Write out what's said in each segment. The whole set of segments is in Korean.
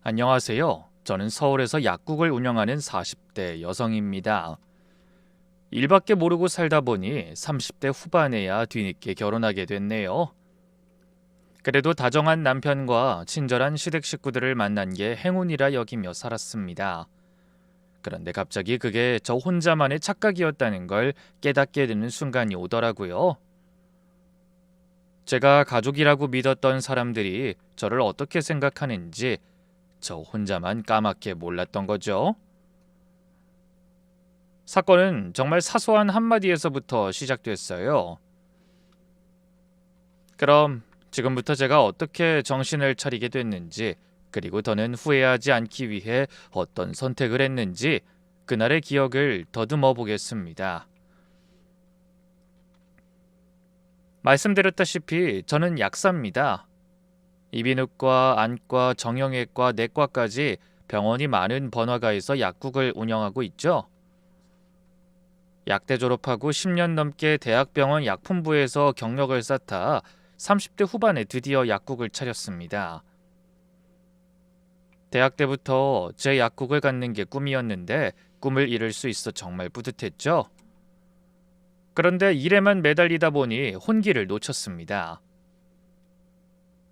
안녕하세요. 저는 서울에서 약국을 운영하는 40대 여성입니다. 일밖에 모르고 살다 보니 30대 후반에야 뒤늦게 결혼하게 됐네요. 그래도 다정한 남편과 친절한 시댁 식구들을 만난 게 행운이라 여기며 살았습니다. 그런데 갑자기 그게 저 혼자만의 착각이었다는 걸 깨닫게 되는 순간이 오더라고요. 제가 가족이라고 믿었던 사람들이 저를 어떻게 생각하는지 저 혼자만 까맣게 몰랐던 거죠. 사건은 정말 사소한 한마디에서부터 시작됐어요. 그럼 지금부터 제가 어떻게 정신을 차리게 됐는지, 그리고 더는 후회하지 않기 위해 어떤 선택을 했는지 그날의 기억을 더듬어 보겠습니다. 말씀드렸다시피 저는 약사입니다. 이비인후과, 안과, 정형외과, 내과까지 병원이 많은 번화가에서 약국을 운영하고 있죠. 약대 졸업하고 10년 넘게 대학병원 약품부에서 경력을 쌓다 30대 후반에 드디어 약국을 차렸습니다. 대학 때부터 제 약국을 갖는 게 꿈이었는데 꿈을 이룰 수 있어 정말 뿌듯했죠. 그런데 일에만 매달리다 보니 혼기를 놓쳤습니다.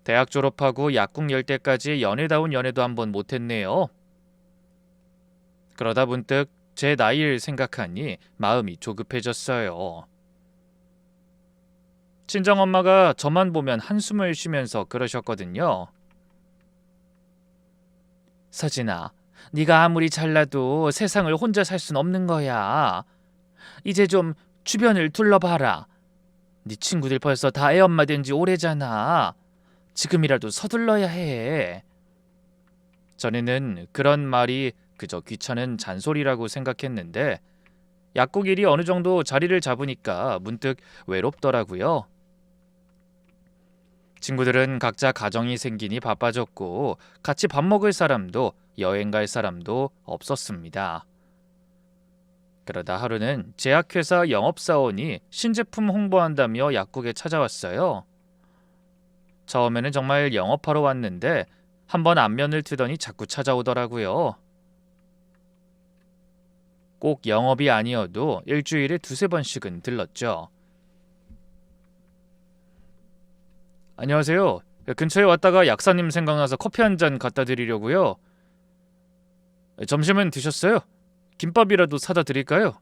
대학 졸업하고 약국 열 때까지 연애다운 연애도 한번 못했네요. 그러다 문득 제 나이를 생각하니 마음이 조급해졌어요. 친정엄마가 저만 보면 한숨을 쉬면서 그러셨거든요. 서진아, 네가 아무리 잘나도 세상을 혼자 살 순 없는 거야. 이제 좀 주변을 둘러봐라. 네 친구들 벌써 다 애엄마 된 지 오래잖아. 지금이라도 서둘러야 해. 전에는 그런 말이 그저 귀찮은 잔소리라고 생각했는데 약국 일이 어느 정도 자리를 잡으니까 문득 외롭더라고요. 친구들은 각자 가정이 생기니 바빠졌고 같이 밥 먹을 사람도 여행 갈 사람도 없었습니다. 그러다 하루는 제약회사 영업사원이 신제품 홍보한다며 약국에 찾아왔어요. 처음에는 정말 영업하러 왔는데 한번 안면을 트더니 자꾸 찾아오더라고요. 꼭 영업이 아니어도 일주일에 두세 번씩은 들렀죠. 안녕하세요. 근처에 왔다가 약사님 생각나서 커피 한 잔 갖다 드리려고요. 점심은 드셨어요? 김밥이라도 사다 드릴까요?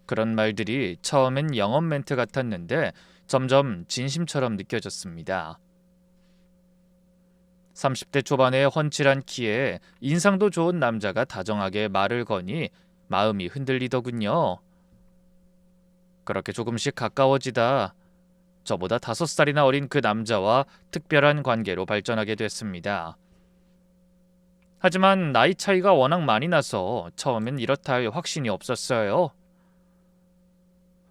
그런 말들이 처음엔 영업 멘트 같았는데 점점 진심처럼 느껴졌습니다. 30대 초반의 훤칠한 키에 인상도 좋은 남자가 다정하게 말을 거니 마음이 흔들리더군요. 그렇게 조금씩 가까워지다 저보다 5살이나 어린 그 남자와 특별한 관계로 발전하게 됐습니다. 하지만 나이 차이가 워낙 많이 나서 처음엔 이렇다 할 확신이 없었어요.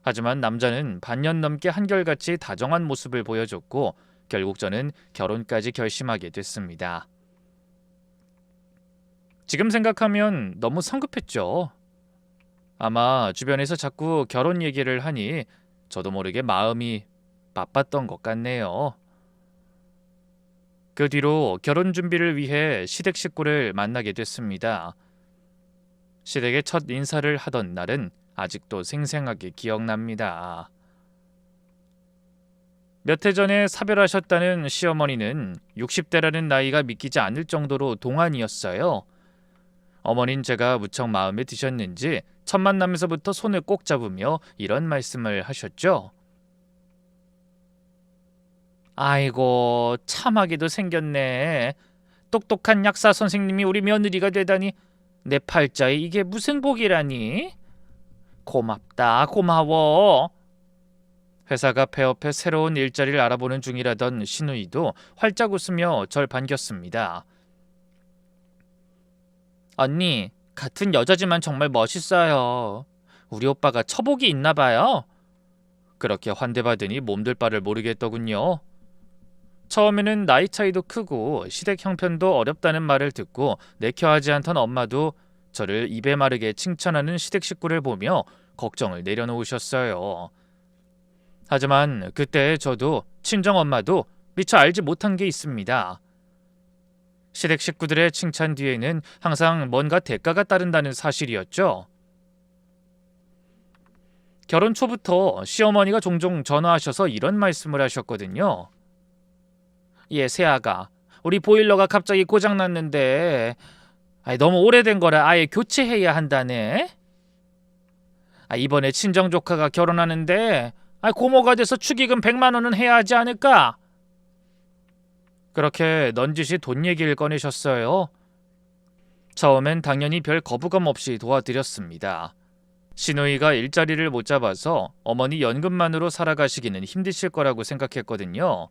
하지만 남자는 반년 넘게 한결같이 다정한 모습을 보여줬고 결국 저는 결혼까지 결심하게 됐습니다. 지금 생각하면 너무 성급했죠. 아마 주변에서 자꾸 결혼 얘기를 하니 저도 모르게 마음이 바빴던 것 같네요. 그 뒤로 결혼 준비를 위해 시댁 식구를 만나게 됐습니다. 시댁의 첫 인사를 하던 날은 아직도 생생하게 기억납니다. 몇 해 전에 사별하셨다는 시어머니는 60대라는 나이가 믿기지 않을 정도로 동안이었어요. 어머닌 제가 무척 마음에 드셨는지 첫 만남에서부터 손을 꼭 잡으며 이런 말씀을 하셨죠. 아이고, 참하게도 생겼네. 똑똑한 약사 선생님이 우리 며느리가 되다니 내 팔자에 이게 무슨 복이라니? 고맙다, 고마워. 회사가 폐업해 새로운 일자리를 알아보는 중이라던 신우이도 활짝 웃으며 절 반겼습니다. 언니, 같은 여자지만 정말 멋있어요. 우리 오빠가 처복이 있나 봐요. 그렇게 환대받으니 몸둘 바를 모르겠더군요. 처음에는 나이 차이도 크고 시댁 형편도 어렵다는 말을 듣고 내켜하지 않던 엄마도 저를 입에 마르게 칭찬하는 시댁 식구를 보며 걱정을 내려놓으셨어요. 하지만 그때 저도 친정엄마도 미처 알지 못한 게 있습니다. 시댁 식구들의 칭찬 뒤에는 항상 뭔가 대가가 따른다는 사실이었죠. 결혼 초부터 시어머니가 종종 전화하셔서 이런 말씀을 하셨거든요. 예, 새아가, 우리 보일러가 갑자기 고장났는데 너무 오래된 거라 아예 교체해야 한다네. 이번에 친정 조카가 결혼하는데 고모가 돼서 축의금 100만 원은 해야 하지 않을까? 그렇게 넌지시 돈 얘기를 꺼내셨어요. 처음엔 당연히 별 거부감 없이 도와드렸습니다. 시누이가 일자리를 못 잡아서 어머니 연금만으로 살아가시기는 힘드실 거라고 생각했거든요.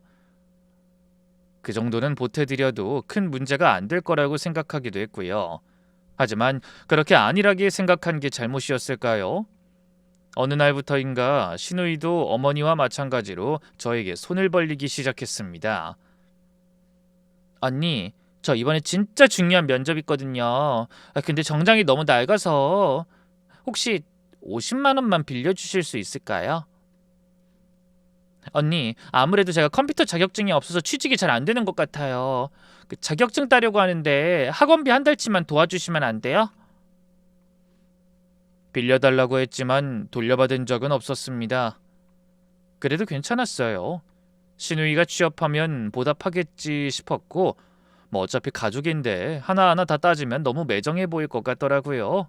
그 정도는 보태드려도 큰 문제가 안 될 거라고 생각하기도 했고요. 하지만 그렇게 안일하게 생각한 게 잘못이었을까요? 어느 날부터인가 시누이도 어머니와 마찬가지로 저에게 손을 벌리기 시작했습니다. 언니, 저 이번에 진짜 중요한 면접 있거든요. 근데 정장이 너무 낡아서 혹시 50만 원만 빌려주실 수 있을까요? 언니, 아무래도 제가 컴퓨터 자격증이 없어서 취직이 잘 안 되는 것 같아요. 그 자격증 따려고 하는데 학원비 한 달치만 도와주시면 안 돼요? 빌려달라고 했지만 돌려받은 적은 없었습니다. 그래도 괜찮았어요. 시누이가 취업하면 보답하겠지 싶었고 어차피 가족인데 하나하나 다 따지면 너무 매정해 보일 것 같더라고요.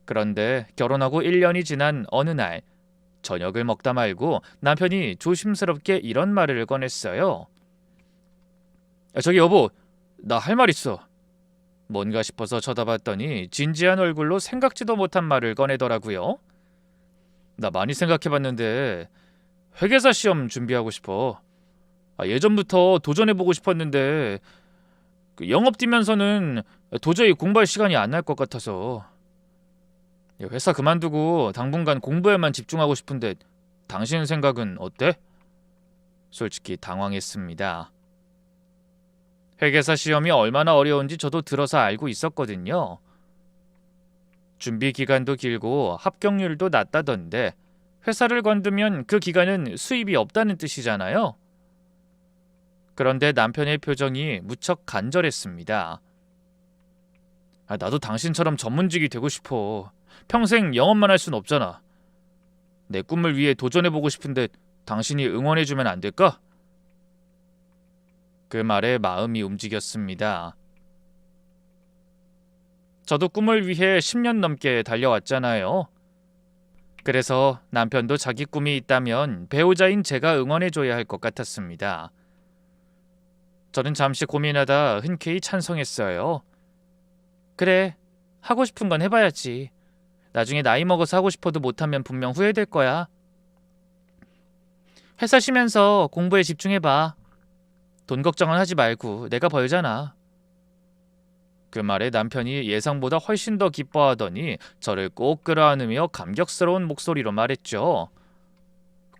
그런데 결혼하고 1년이 지난 어느 날 저녁을 먹다 말고 남편이 조심스럽게 이런 말을 꺼냈어요. 저기 여보, 나 할 말 있어. 뭔가 싶어서 쳐다봤더니 진지한 얼굴로 생각지도 못한 말을 꺼내더라고요. 나 많이 생각해봤는데 회계사 시험 준비하고 싶어. 예전부터 도전해보고 싶었는데 영업 뛰면서는 도저히 공부할 시간이 안 날 것 같아서 회사 그만두고 당분간 공부에만 집중하고 싶은데 당신 생각은 어때? 솔직히 당황했습니다. 회계사 시험이 얼마나 어려운지 저도 들어서 알고 있었거든요. 준비 기간도 길고 합격률도 낮다던데 회사를 관두면 그 기간은 수입이 없다는 뜻이잖아요. 그런데 남편의 표정이 무척 간절했습니다. 나도 당신처럼 전문직이 되고 싶어. 평생 영업만 할 순 없잖아. 내 꿈을 위해 도전해보고 싶은데 당신이 응원해주면 안 될까? 그 말에 마음이 움직였습니다. 저도 꿈을 위해 10년 넘게 달려왔잖아요. 그래서 남편도 자기 꿈이 있다면 배우자인 제가 응원해줘야 할 것 같았습니다. 저는 잠시 고민하다 흔쾌히 찬성했어요. 그래, 하고 싶은 건 해봐야지. 나중에 나이 먹어서 하고 싶어도 못하면 분명 후회될 거야. 회사 쉬면서 공부에 집중해봐. 돈 걱정은 하지 말고 내가 벌잖아. 그 말에 남편이 예상보다 훨씬 더 기뻐하더니 저를 꼭 끌어안으며 감격스러운 목소리로 말했죠.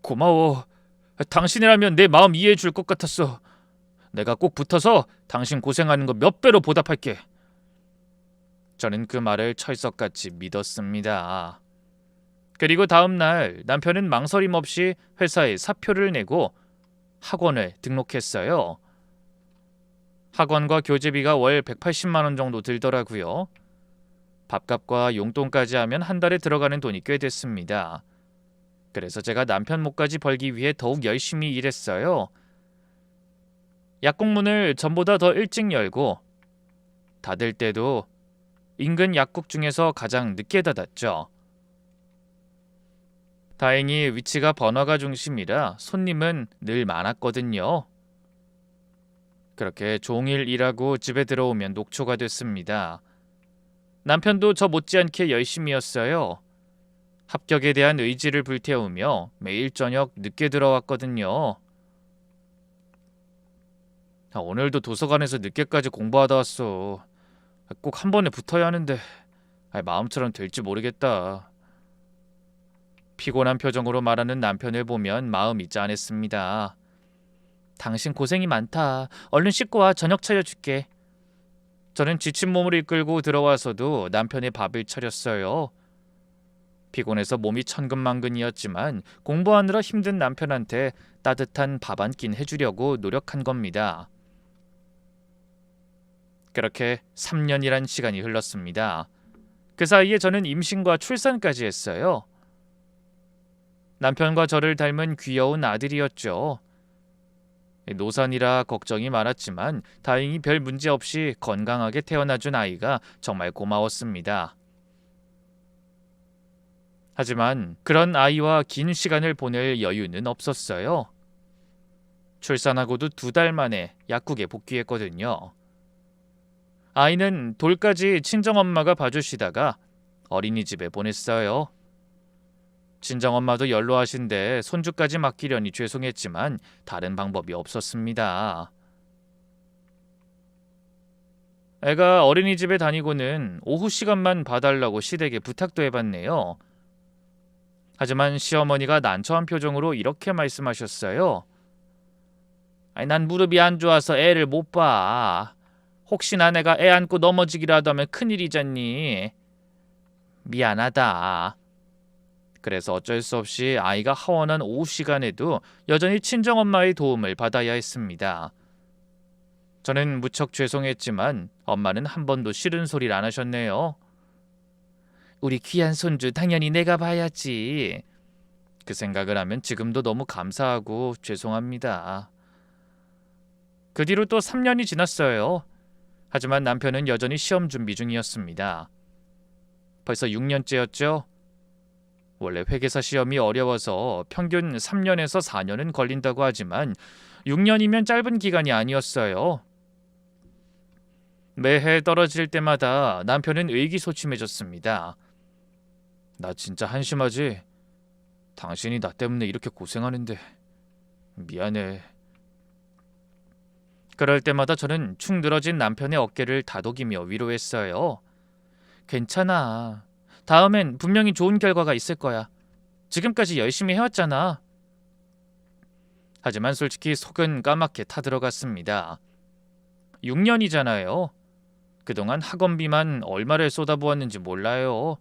고마워. 당신이라면 내 마음 이해해 줄 것 같았어. 내가 꼭 붙어서 당신 고생하는 거 몇 배로 보답할게. 저는 그 말을 철석같이 믿었습니다. 그리고 다음 날 남편은 망설임 없이 회사에 사표를 내고 학원을 등록했어요. 학원과 교재비가 월 180만 원 정도 들더라고요. 밥값과 용돈까지 하면 한 달에 들어가는 돈이 꽤 됐습니다. 그래서 제가 남편 목까지 벌기 위해 더욱 열심히 일했어요. 약국문을 전보다 더 일찍 열고 닫을 때도 인근 약국 중에서 가장 늦게 닫았죠. 다행히 위치가 번화가 중심이라 손님은 늘 많았거든요. 그렇게 종일 일하고 집에 들어오면 녹초가 됐습니다. 남편도 저 못지않게 열심히였어요. 합격에 대한 의지를 불태우며 매일 저녁 늦게 들어왔거든요. 오늘도 도서관에서 늦게까지 공부하다 왔어. 꼭 한 번에 붙어야 하는데 마음처럼 될지 모르겠다. 피곤한 표정으로 말하는 남편을 보면 마음이 짠했습니다. 당신 고생이 많다. 얼른 씻고 와. 저녁 차려줄게. 저는 지친 몸을 이끌고 들어와서도 남편의 밥을 차렸어요. 피곤해서 몸이 천근만근이었지만 공부하느라 힘든 남편한테 따뜻한 밥 한 끼 해주려고 노력한 겁니다. 그렇게 3년이란 시간이 흘렀습니다. 그 사이에 저는 임신과 출산까지 했어요. 남편과 저를 닮은 귀여운 아들이었죠. 노산이라 걱정이 많았지만 다행히 별 문제 없이 건강하게 태어나준 아이가 정말 고마웠습니다. 하지만 그런 아이와 긴 시간을 보낼 여유는 없었어요. 출산하고도 2달 만에 약국에 복귀했거든요. 아이는 돌까지 친정엄마가 봐주시다가 어린이집에 보냈어요. 친정엄마도 연로하신데 손주까지 맡기려니 죄송했지만 다른 방법이 없었습니다. 애가 어린이집에 다니고는 오후 시간만 봐달라고 시댁에 부탁도 해봤네요. 하지만 시어머니가 난처한 표정으로 이렇게 말씀하셨어요. 아니, 난 무릎이 안 좋아서 애를 못 봐. 혹시나 내가 애 안고 넘어지기라도 하면 큰일이잖니. 미안하다. 그래서 어쩔 수 없이 아이가 하원한 오후 시간에도 여전히 친정엄마의 도움을 받아야 했습니다. 저는 무척 죄송했지만 엄마는 한 번도 싫은 소리를 안 하셨네요. 우리 귀한 손주 당연히 내가 봐야지. 그 생각을 하면 지금도 너무 감사하고 죄송합니다. 그 뒤로 또 3년이 지났어요. 하지만 남편은 여전히 시험 준비 중이었습니다. 벌써 6년째였죠. 원래 회계사 시험이 어려워서 평균 3년에서 4년은 걸린다고 하지만 6년이면 짧은 기간이 아니었어요. 매해 떨어질 때마다 남편은 의기소침해졌습니다. 나 진짜 한심하지? 당신이 나 때문에 이렇게 고생하는데 미안해. 그럴 때마다 저는 축 늘어진 남편의 어깨를 다독이며 위로했어요. 괜찮아. 다음엔 분명히 좋은 결과가 있을 거야. 지금까지 열심히 해왔잖아. 하지만 솔직히 속은 까맣게 타들어갔습니다. 6년이잖아요. 그동안 학원비만 얼마를 쏟아부었는지 몰라요.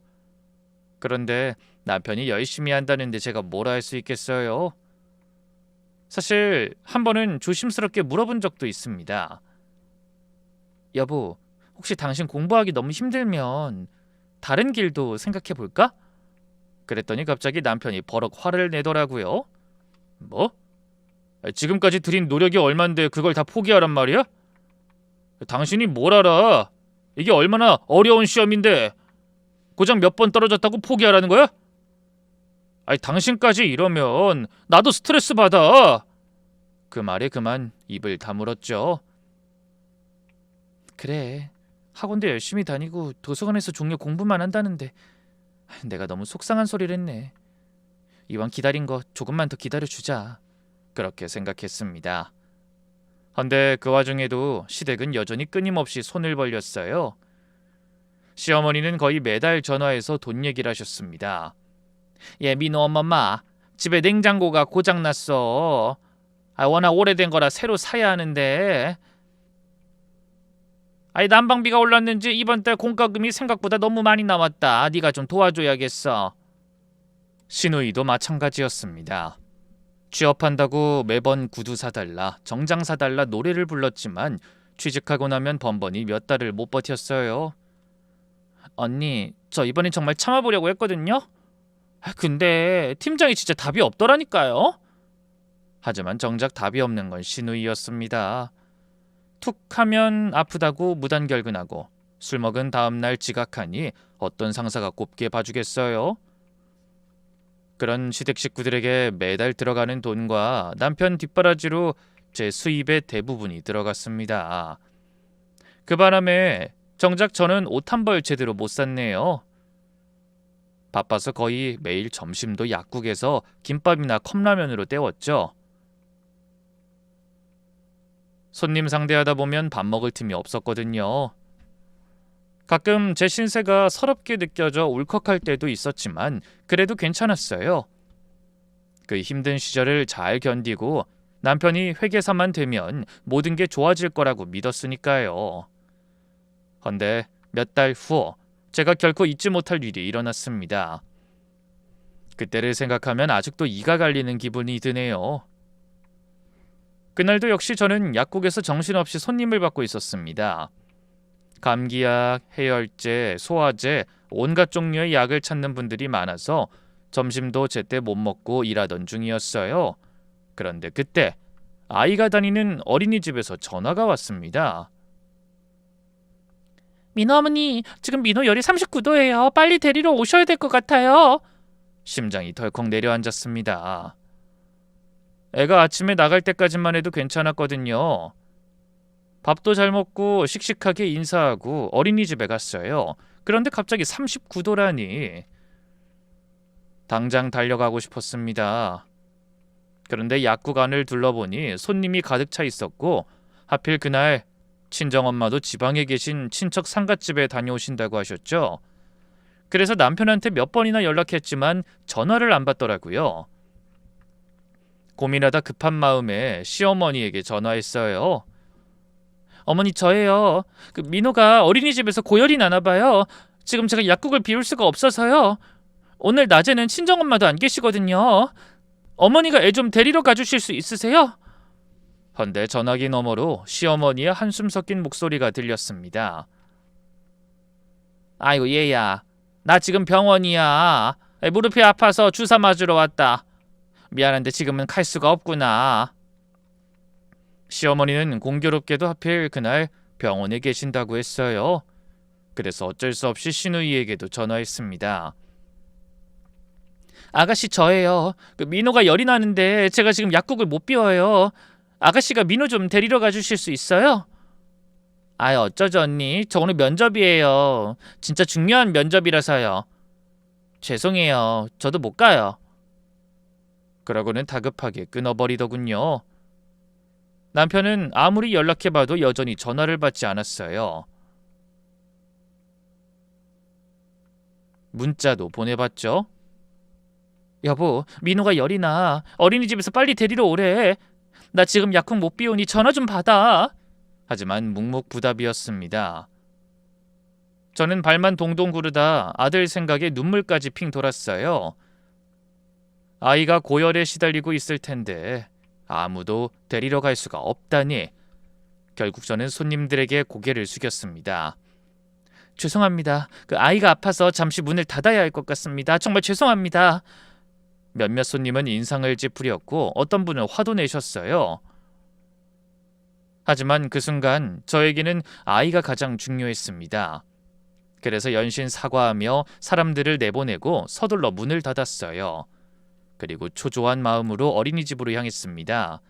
그런데 남편이 열심히 한다는데 제가 뭐라 할 수 있겠어요? 사실 한 번은 조심스럽게 물어본 적도 있습니다. 여보, 혹시 당신 공부하기 너무 힘들면 다른 길도 생각해 볼까? 그랬더니 갑자기 남편이 버럭 화를 내더라고요. 뭐? 지금까지 들인 노력이 얼만데 그걸 다 포기하란 말이야? 당신이 뭘 알아? 이게 얼마나 어려운 시험인데 고작 몇 번 떨어졌다고 포기하라는 거야? 아니, 당신까지 이러면 나도 스트레스 받아. 그 말에 그만 입을 다물었죠. 그래, 학원도 열심히 다니고 도서관에서 종려 공부만 한다는데 내가 너무 속상한 소리를 했네. 이왕 기다린 거 조금만 더 기다려주자. 그렇게 생각했습니다. 헌데 그 와중에도 시댁은 여전히 끊임없이 손을 벌렸어요. 시어머니는 거의 매달 전화해서 돈 얘기를 하셨습니다. 민호 엄마, 집에 냉장고가 고장났어. 워낙 오래된 거라 새로 사야 하는데. 난방비가 올랐는지 이번 달 공과금이 생각보다 너무 많이 나왔다. 네가 좀 도와줘야겠어. 시누이도 마찬가지였습니다. 취업한다고 매번 구두 사달라, 정장 사달라 노래를 불렀지만 취직하고 나면 번번이 몇 달을 못 버텼어요. 언니, 저 이번엔 정말 참아보려고 했거든요. 근데 팀장이 진짜 답이 없더라니까요. 하지만 정작 답이 없는 건 시누이였습니다. 툭 하면 아프다고 무단결근하고 술 먹은 다음날 지각하니 어떤 상사가 곱게 봐주겠어요? 그런 시댁 식구들에게 매달 들어가는 돈과 남편 뒷바라지로 제 수입의 대부분이 들어갔습니다. 그 바람에 정작 저는 옷 한 벌 제대로 못 샀네요. 바빠서 거의 매일 점심도 약국에서 김밥이나 컵라면으로 때웠죠. 손님 상대하다 보면 밥 먹을 틈이 없었거든요. 가끔 제 신세가 서럽게 느껴져 울컥할 때도 있었지만 그래도 괜찮았어요. 그 힘든 시절을 잘 견디고 남편이 회계사만 되면 모든 게 좋아질 거라고 믿었으니까요. 헌데 몇 달 후 제가 결코 잊지 못할 일이 일어났습니다. 그때를 생각하면 아직도 이가 갈리는 기분이 드네요. 그날도 역시 저는 약국에서 정신없이 손님을 받고 있었습니다. 감기약, 해열제, 소화제, 온갖 종류의 약을 찾는 분들이 많아서 점심도 제때 못 먹고 일하던 중이었어요. 그런데 그때 아이가 다니는 어린이집에서 전화가 왔습니다. 민호 어머니, 지금 민호 열이 39도예요. 빨리 데리러 오셔야 될 것 같아요. 심장이 덜컥 내려앉았습니다. 애가 아침에 나갈 때까지만 해도 괜찮았거든요. 밥도 잘 먹고 씩씩하게 인사하고 어린이집에 갔어요. 그런데 갑자기 39도라니. 당장 달려가고 싶었습니다. 그런데 약국 안을 둘러보니 손님이 가득 차 있었고 하필 그날 친정엄마도 지방에 계신 친척 상갓집에 다녀오신다고 하셨죠. 그래서 남편한테 몇 번이나 연락했지만 전화를 안 받더라고요. 고민하다 급한 마음에 시어머니에게 전화했어요. 어머니, 저예요. 민호가 어린이집에서 고열이 나나 봐요. 지금 제가 약국을 비울 수가 없어서요. 오늘 낮에는 친정엄마도 안 계시거든요. 어머니가 애 좀 데리러 가주실 수 있으세요? 헌데 전화기 너머로 시어머니의 한숨 섞인 목소리가 들렸습니다. 아이고 얘야, 나 지금 병원이야. 무릎이 아파서 주사 맞으러 왔다. 미안한데 지금은 갈 수가 없구나. 시어머니는 공교롭게도 하필 그날 병원에 계신다고 했어요. 그래서 어쩔 수 없이 시누이에게도 전화했습니다. 아가씨, 저예요. 민호가 열이 나는데 제가 지금 약국을 못 비워요. 아가씨가 민호 좀 데리러 가주실 수 있어요? 아이, 어쩌죠 언니. 저 오늘 면접이에요. 진짜 중요한 면접이라서요. 죄송해요. 저도 못 가요. 그러고는 다급하게 끊어버리더군요. 남편은 아무리 연락해봐도 여전히 전화를 받지 않았어요. 문자도 보내봤죠. 여보, 민호가 열이 나. 어린이집에서 빨리 데리러 오래. 나 지금 약국 못 비우니 전화 좀 받아. 하지만 묵묵부답이었습니다. 저는 발만 동동 구르다 아들 생각에 눈물까지 핑 돌았어요. 아이가 고열에 시달리고 있을 텐데 아무도 데리러 갈 수가 없다니. 결국 저는 손님들에게 고개를 숙였습니다. 죄송합니다. 아이가 아파서 잠시 문을 닫아야 할 것 같습니다. 정말 죄송합니다. 몇몇 손님은 인상을 찌푸렸고 어떤 분은 화도 내셨어요. 하지만 그 순간 저에게는 아이가 가장 중요했습니다. 그래서 연신 사과하며 사람들을 내보내고 서둘러 문을 닫았어요. 그리고 초조한 마음으로 어린이집으로 향했습니다.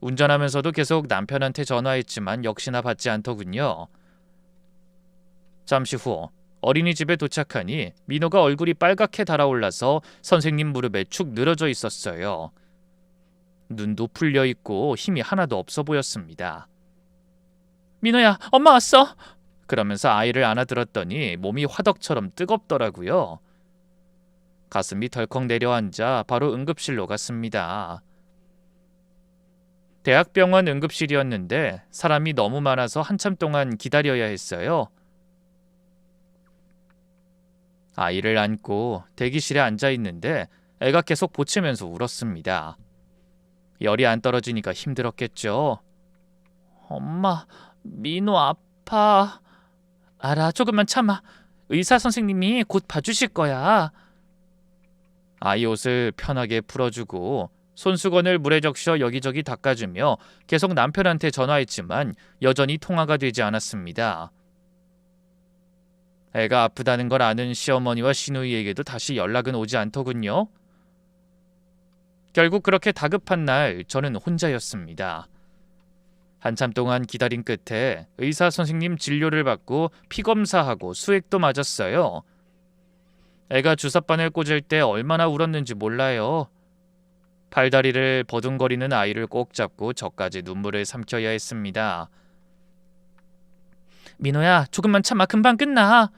운전하면서도 계속 남편한테 전화했지만 역시나 받지 않더군요. 잠시 후 어린이집에 도착하니 민호가 얼굴이 빨갛게 달아올라서 선생님 무릎에 축 늘어져 있었어요. 눈도 풀려 있고 힘이 하나도 없어 보였습니다. 민호야, 엄마 왔어. 그러면서 아이를 안아들었더니 몸이 화덕처럼 뜨겁더라고요. 가슴이 덜컥 내려앉아 바로 응급실로 갔습니다. 대학병원 응급실이었는데 사람이 너무 많아서 한참 동안 기다려야 했어요. 아이를 안고 대기실에 앉아 있는데 애가 계속 보채면서 울었습니다. 열이 안 떨어지니까 힘들었겠죠. 엄마, 민호 아파. 알아, 조금만 참아. 의사 선생님이 곧 봐주실 거야. 아이 옷을 편하게 풀어주고 손수건을 물에 적셔 여기저기 닦아주며 계속 남편한테 전화했지만 여전히 통화가 되지 않았습니다. 애가 아프다는 걸 아는 시어머니와 시누이에게도 다시 연락은 오지 않더군요. 결국 그렇게 다급한 날 저는 혼자였습니다. 한참 동안 기다린 끝에 의사 선생님 진료를 받고 피검사하고 수액도 맞았어요. 애가 주사바늘 꽂을 때 얼마나 울었는지 몰라요. 팔다리를 버둥거리는 아이를 꼭 잡고 저까지 눈물을 삼켜야 했습니다. 민호야, 조금만 참아. 금방 끝나.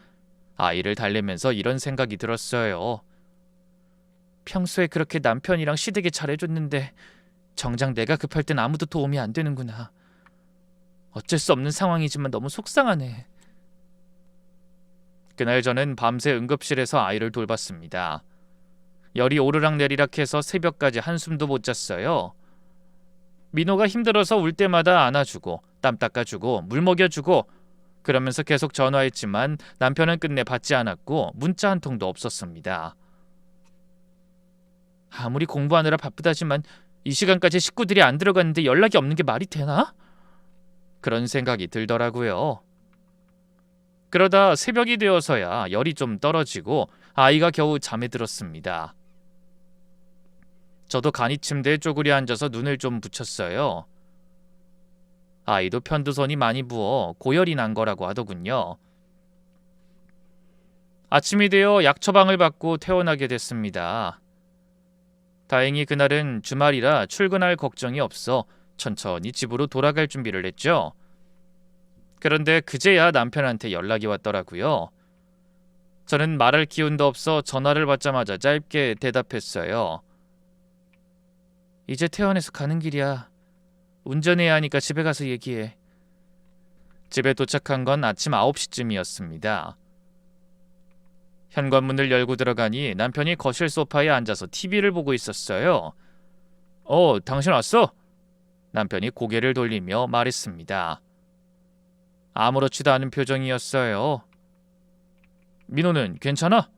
아이를 달래면서 이런 생각이 들었어요. 평소에 그렇게 남편이랑 시댁에 잘해줬는데 정작 내가 급할 땐 아무도 도움이 안 되는구나. 어쩔 수 없는 상황이지만 너무 속상하네. 그날 저는 밤새 응급실에서 아이를 돌봤습니다. 열이 오르락내리락 해서 새벽까지 한숨도 못 잤어요. 민호가 힘들어서 울 때마다 안아주고 땀 닦아주고 물 먹여주고 그러면서 계속 전화했지만 남편은 끝내 받지 않았고 문자 한 통도 없었습니다. 아무리 공부하느라 바쁘다지만 이 시간까지 식구들이 안 들어갔는데 연락이 없는 게 말이 되나? 그런 생각이 들더라고요. 그러다 새벽이 되어서야 열이 좀 떨어지고 아이가 겨우 잠에 들었습니다. 저도 간이 침대에 쪼그려 앉아서 눈을 좀 붙였어요. 아이도 편두선이 많이 부어 고열이 난 거라고 하더군요. 아침이 되어 약 처방을 받고 퇴원하게 됐습니다. 다행히 그날은 주말이라 출근할 걱정이 없어 천천히 집으로 돌아갈 준비를 했죠. 그런데 그제야 남편한테 연락이 왔더라고요. 저는 말할 기운도 없어 전화를 받자마자 짧게 대답했어요. 이제 퇴원해서 가는 길이야. 운전해야 하니까 집에 가서 얘기해. 집에 도착한 건 아침 9시쯤이었습니다. 현관문을 열고 들어가니 남편이 거실 소파에 앉아서 TV를 보고 있었어요. 당신 왔어? 남편이 고개를 돌리며 말했습니다. 아무렇지도 않은 표정이었어요. 민호는 괜찮아?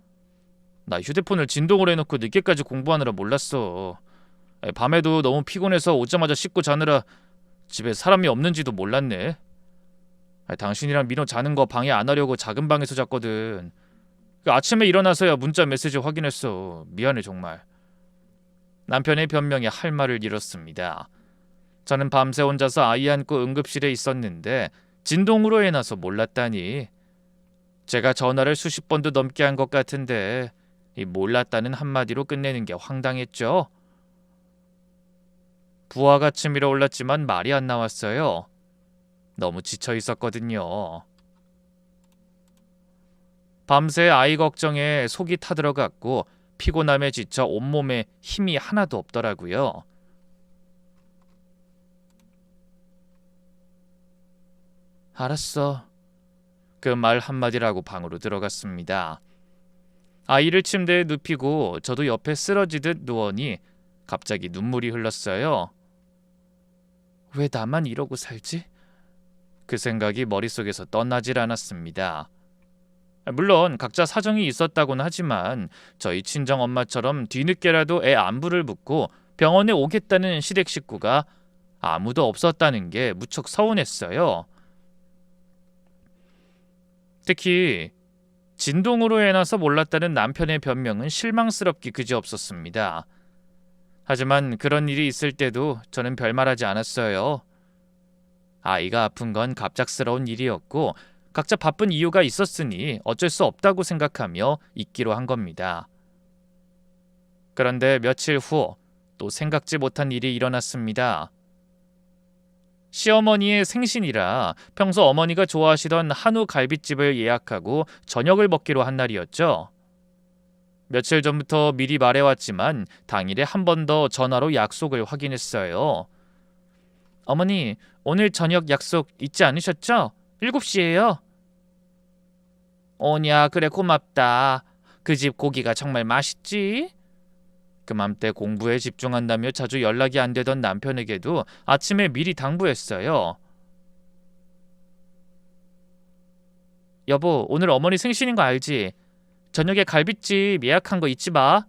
나 휴대폰을 진동을 해놓고 늦게까지 공부하느라 몰랐어. 밤에도 너무 피곤해서 오자마자 씻고 자느라 집에 사람이 없는지도 몰랐네. 당신이랑 민호 자는 거 방해 안 하려고 작은 방에서 잤거든. 아침에 일어나서야 문자 메시지 확인했어. 미안해 정말. 남편의 변명에 할 말을 잃었습니다. 저는 밤새 혼자서 아이 안고 응급실에 있었는데 진동으로 해놔서 몰랐다니. 제가 전화를 수십 번도 넘게 한 것 같은데 이 몰랐다는 한마디로 끝내는 게 황당했죠. 부하가 치밀어 올랐지만 말이 안 나왔어요. 너무 지쳐 있었거든요. 밤새 아이 걱정에 속이 타들어갔고 피곤함에 지쳐 온몸에 힘이 하나도 없더라고요. 알았어. 그 말 한마디라고 방으로 들어갔습니다. 아이를 침대에 눕히고 저도 옆에 쓰러지듯 누우니 갑자기 눈물이 흘렀어요. 왜 나만 이러고 살지? 그 생각이 머릿속에서 떠나질 않았습니다. 물론 각자 사정이 있었다고는 하지만 저희 친정엄마처럼 뒤늦게라도 애 안부를 묻고 병원에 오겠다는 시댁 식구가 아무도 없었다는 게 무척 서운했어요. 특히 진동으로 해놔서 몰랐다는 남편의 변명은 실망스럽기 그지없었습니다. 하지만 그런 일이 있을 때도 저는 별말하지 않았어요. 아이가 아픈 건 갑작스러운 일이었고 각자 바쁜 이유가 있었으니 어쩔 수 없다고 생각하며 있기로 한 겁니다. 그런데 며칠 후 또 생각지 못한 일이 일어났습니다. 시어머니의 생신이라 평소 어머니가 좋아하시던 한우 갈비집을 예약하고 저녁을 먹기로 한 날이었죠. 며칠 전부터 미리 말해왔지만 당일에 한 번 더 전화로 약속을 확인했어요. 어머니, 오늘 저녁 약속 잊지 않으셨죠? 7시예요. 오냐, 그래 고맙다. 그 집 고기가 정말 맛있지? 그맘때 공부에 집중한다며 자주 연락이 안 되던 남편에게도 아침에 미리 당부했어요. 여보, 오늘 어머니 생신인 거 알지? 저녁에 갈비집 예약한 거 잊지 마.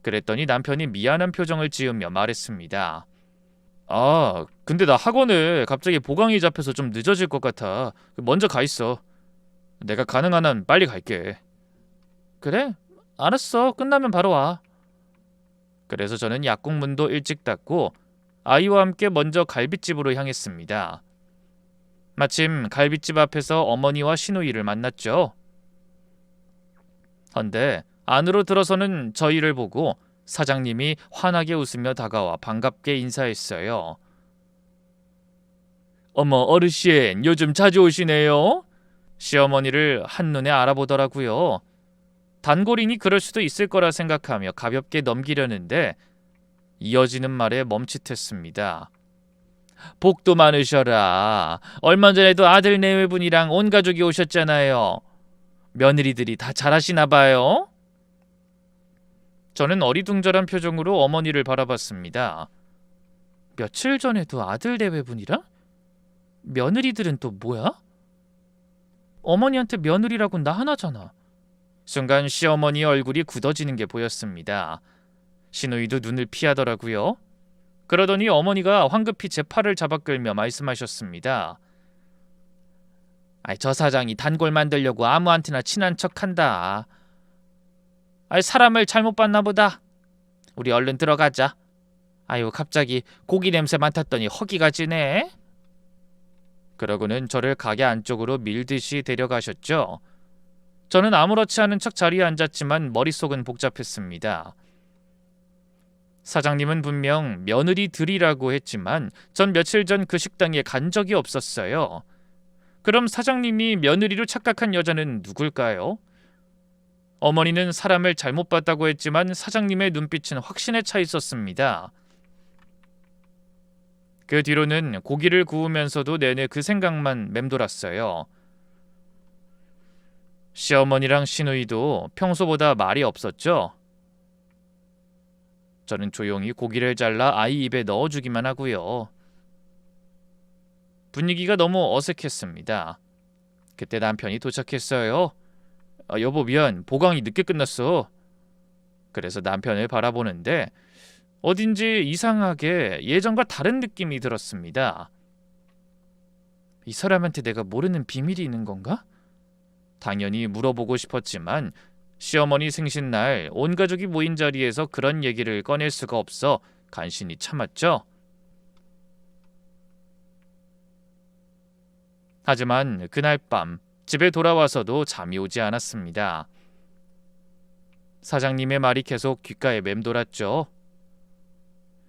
그랬더니 남편이 미안한 표정을 지으며 말했습니다. 근데 나 학원에 갑자기 보강이 잡혀서 좀 늦어질 것 같아. 먼저 가 있어. 내가 가능한 한 빨리 갈게. 그래? 알았어. 끝나면 바로 와. 그래서 저는 약국문도 일찍 닫고 아이와 함께 먼저 갈비집으로 향했습니다. 마침 갈비집 앞에서 어머니와 시누이를 만났죠. 헌데 안으로 들어서는 저희를 보고 사장님이 환하게 웃으며 다가와 반갑게 인사했어요. 어머, 어르신 요즘 자주 오시네요. 시어머니를 한눈에 알아보더라고요. 단골이니 그럴 수도 있을 거라 생각하며 가볍게 넘기려는데 이어지는 말에 멈칫했습니다. 복도 많으셔라. 얼마 전에도 아들 내외분이랑 온 가족이 오셨잖아요. 며느리들이 다 잘하시나 봐요. 저는 어리둥절한 표정으로 어머니를 바라봤습니다. 며칠 전에도 아들 내외분이랑? 며느리들은 또 뭐야? 어머니한테 며느리라곤 나 하나잖아. 순간 시어머니 얼굴이 굳어지는 게 보였습니다. 신우이도 눈을 피하더라고요. 그러더니 어머니가 황급히 제 팔을 잡아 끌며 말씀하셨습니다. 저 사장이 단골 만들려고 아무한테나 친한 척한다. 사람을 잘못 봤나 보다. 우리 얼른 들어가자. 갑자기 고기 냄새 맡았더니 허기가 지네. 그러고는 저를 가게 안쪽으로 밀듯이 데려가셨죠. 저는 아무렇지 않은 척 자리에 앉았지만 머릿속은 복잡했습니다. 사장님은 분명 며느리들이라고 했지만 전 며칠 전 그 식당에 간 적이 없었어요. 그럼 사장님이 며느리로 착각한 여자는 누굴까요? 어머니는 사람을 잘못 봤다고 했지만 사장님의 눈빛은 확신에 차 있었습니다. 그 뒤로는 고기를 구우면서도 내내 그 생각만 맴돌았어요. 시어머니랑 시누이도 평소보다 말이 없었죠. 저는 조용히 고기를 잘라 아이 입에 넣어주기만 하고요. 분위기가 너무 어색했습니다. 그때 남편이 도착했어요. 여보 미안, 보강이 늦게 끝났어. 그래서 남편을 바라보는데 어딘지 이상하게 예전과 다른 느낌이 들었습니다. 이 사람한테 내가 모르는 비밀이 있는 건가? 당연히 물어보고 싶었지만 시어머니 생신날 온 가족이 모인 자리에서 그런 얘기를 꺼낼 수가 없어 간신히 참았죠. 하지만 그날 밤 집에 돌아와서도 잠이 오지 않았습니다. 사장님의 말이 계속 귓가에 맴돌았죠.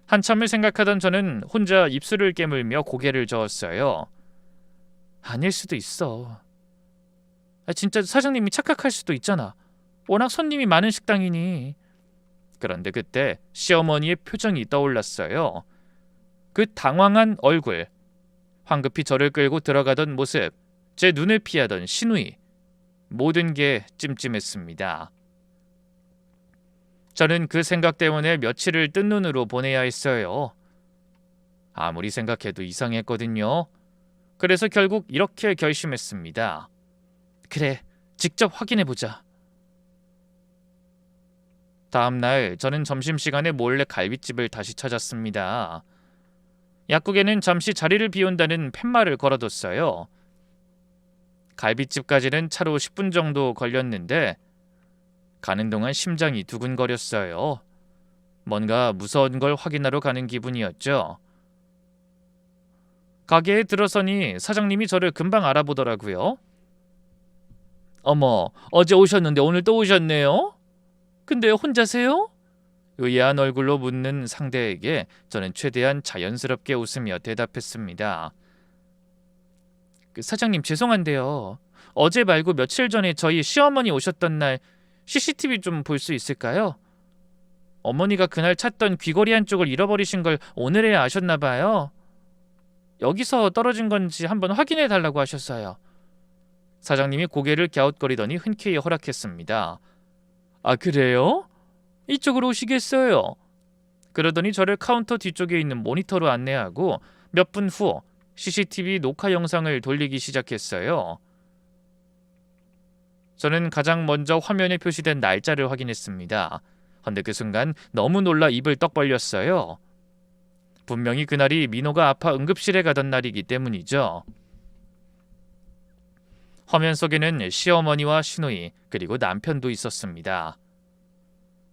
한참을 생각하던 저는 혼자 입술을 깨물며 고개를 저었어요. 아닐 수도 있어. 진짜 사장님이 착각할 수도 있잖아. 워낙 손님이 많은 식당이니. 그런데 그때 시어머니의 표정이 떠올랐어요. 그 당황한 얼굴, 황급히 저를 끌고 들어가던 모습, 제 눈을 피하던 시누이, 모든 게 찜찜했습니다. 저는 그 생각 때문에 며칠을 뜬 눈으로 보내야 했어요. 아무리 생각해도 이상했거든요. 그래서 결국 이렇게 결심했습니다. 그래, 직접 확인해보자. 다음날 저는 점심시간에 몰래 갈빗집을 다시 찾았습니다. 약국에는 잠시 자리를 비운다는 팻말을 걸어뒀어요. 갈빗집까지는 차로 10분 정도 걸렸는데 가는 동안 심장이 두근거렸어요. 뭔가 무서운 걸 확인하러 가는 기분이었죠. 가게에 들어서니 사장님이 저를 금방 알아보더라고요. 어머, 어제 오셨는데 오늘 또 오셨네요? 근데 혼자세요? 의아한 얼굴로 묻는 상대에게 저는 최대한 자연스럽게 웃으며 대답했습니다. 사장님 죄송한데요. 어제 말고 며칠 전에 저희 시어머니 오셨던 날 CCTV 좀 볼 수 있을까요? 어머니가 그날 찾던 귀걸이 한쪽을 잃어버리신 걸 오늘에야 아셨나 봐요. 여기서 떨어진 건지 한번 확인해 달라고 하셨어요. 사장님이 고개를 갸웃거리더니 흔쾌히 허락했습니다. 아 그래요? 이쪽으로 오시겠어요? 그러더니 저를 카운터 뒤쪽에 있는 모니터로 안내하고 몇 분 후 CCTV 녹화 영상을 돌리기 시작했어요. 저는 가장 먼저 화면에 표시된 날짜를 확인했습니다. 근데 그 순간 너무 놀라 입을 떡 벌렸어요. 분명히 그날이 민호가 아파 응급실에 가던 날이기 때문이죠. 화면 속에는 시어머니와 시누이 그리고 남편도 있었습니다.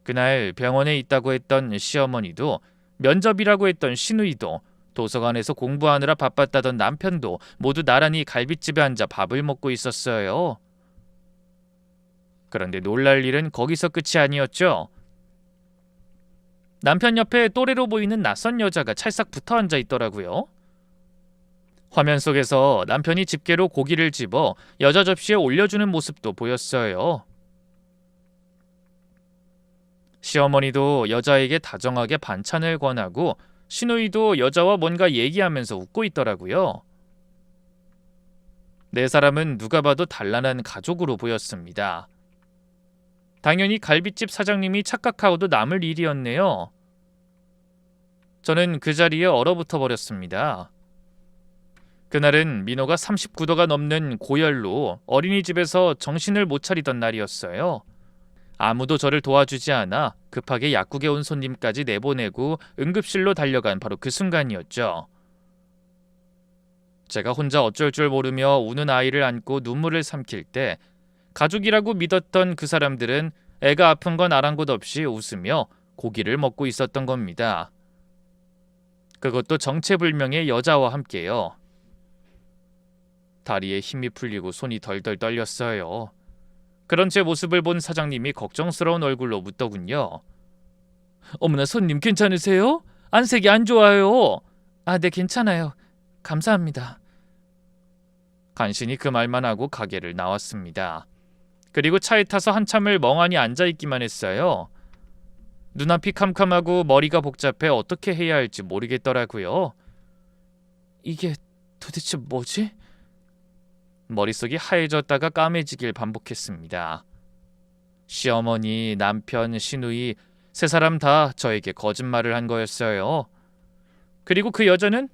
그날 병원에 있다고 했던 시어머니도 면접이라고 했던 시누이도 도서관에서 공부하느라 바빴다던 남편도 모두 나란히 갈빗집에 앉아 밥을 먹고 있었어요. 그런데 놀랄 일은 거기서 끝이 아니었죠. 남편 옆에 또래로 보이는 낯선 여자가 찰싹 붙어 앉아 있더라고요. 화면 속에서 남편이 집게로 고기를 집어 여자 접시에 올려주는 모습도 보였어요. 시어머니도 여자에게 다정하게 반찬을 권하고 시누이도 여자와 뭔가 얘기하면서 웃고 있더라고요. 네 사람은 누가 봐도 단란한 가족으로 보였습니다. 당연히 갈빗집 사장님이 착각하고도 남을 일이었네요. 저는 그 자리에 얼어붙어 버렸습니다. 그날은 민호가 39도가 넘는 고열로 어린이집에서 정신을 못 차리던 날이었어요. 아무도 저를 도와주지 않아 급하게 약국에 온 손님까지 내보내고 응급실로 달려간 바로 그 순간이었죠. 제가 혼자 어쩔 줄 모르며 우는 아이를 안고 눈물을 삼킬 때 가족이라고 믿었던 그 사람들은 애가 아픈 건 아랑곳 없이 웃으며 고기를 먹고 있었던 겁니다. 그것도 정체불명의 여자와 함께요. 다리에 힘이 풀리고 손이 덜덜 떨렸어요. 그런 제 모습을 본 사장님이 걱정스러운 얼굴로 묻더군요. 어머나, 손님 괜찮으세요? 안색이 안 좋아요. 아, 네, 괜찮아요. 감사합니다. 간신히 그 말만 하고 가게를 나왔습니다. 그리고 차에 타서 한참을 멍하니 앉아있기만 했어요. 눈앞이 캄캄하고 머리가 복잡해 어떻게 해야 할지 모르겠더라고요. 이게 도대체 뭐지? 머릿속이 하얘졌다가 까매지길 반복했습니다. 시어머니, 남편, 시누이 세 사람 다 저에게 거짓말을 한 거였어요. 그리고 그 여자는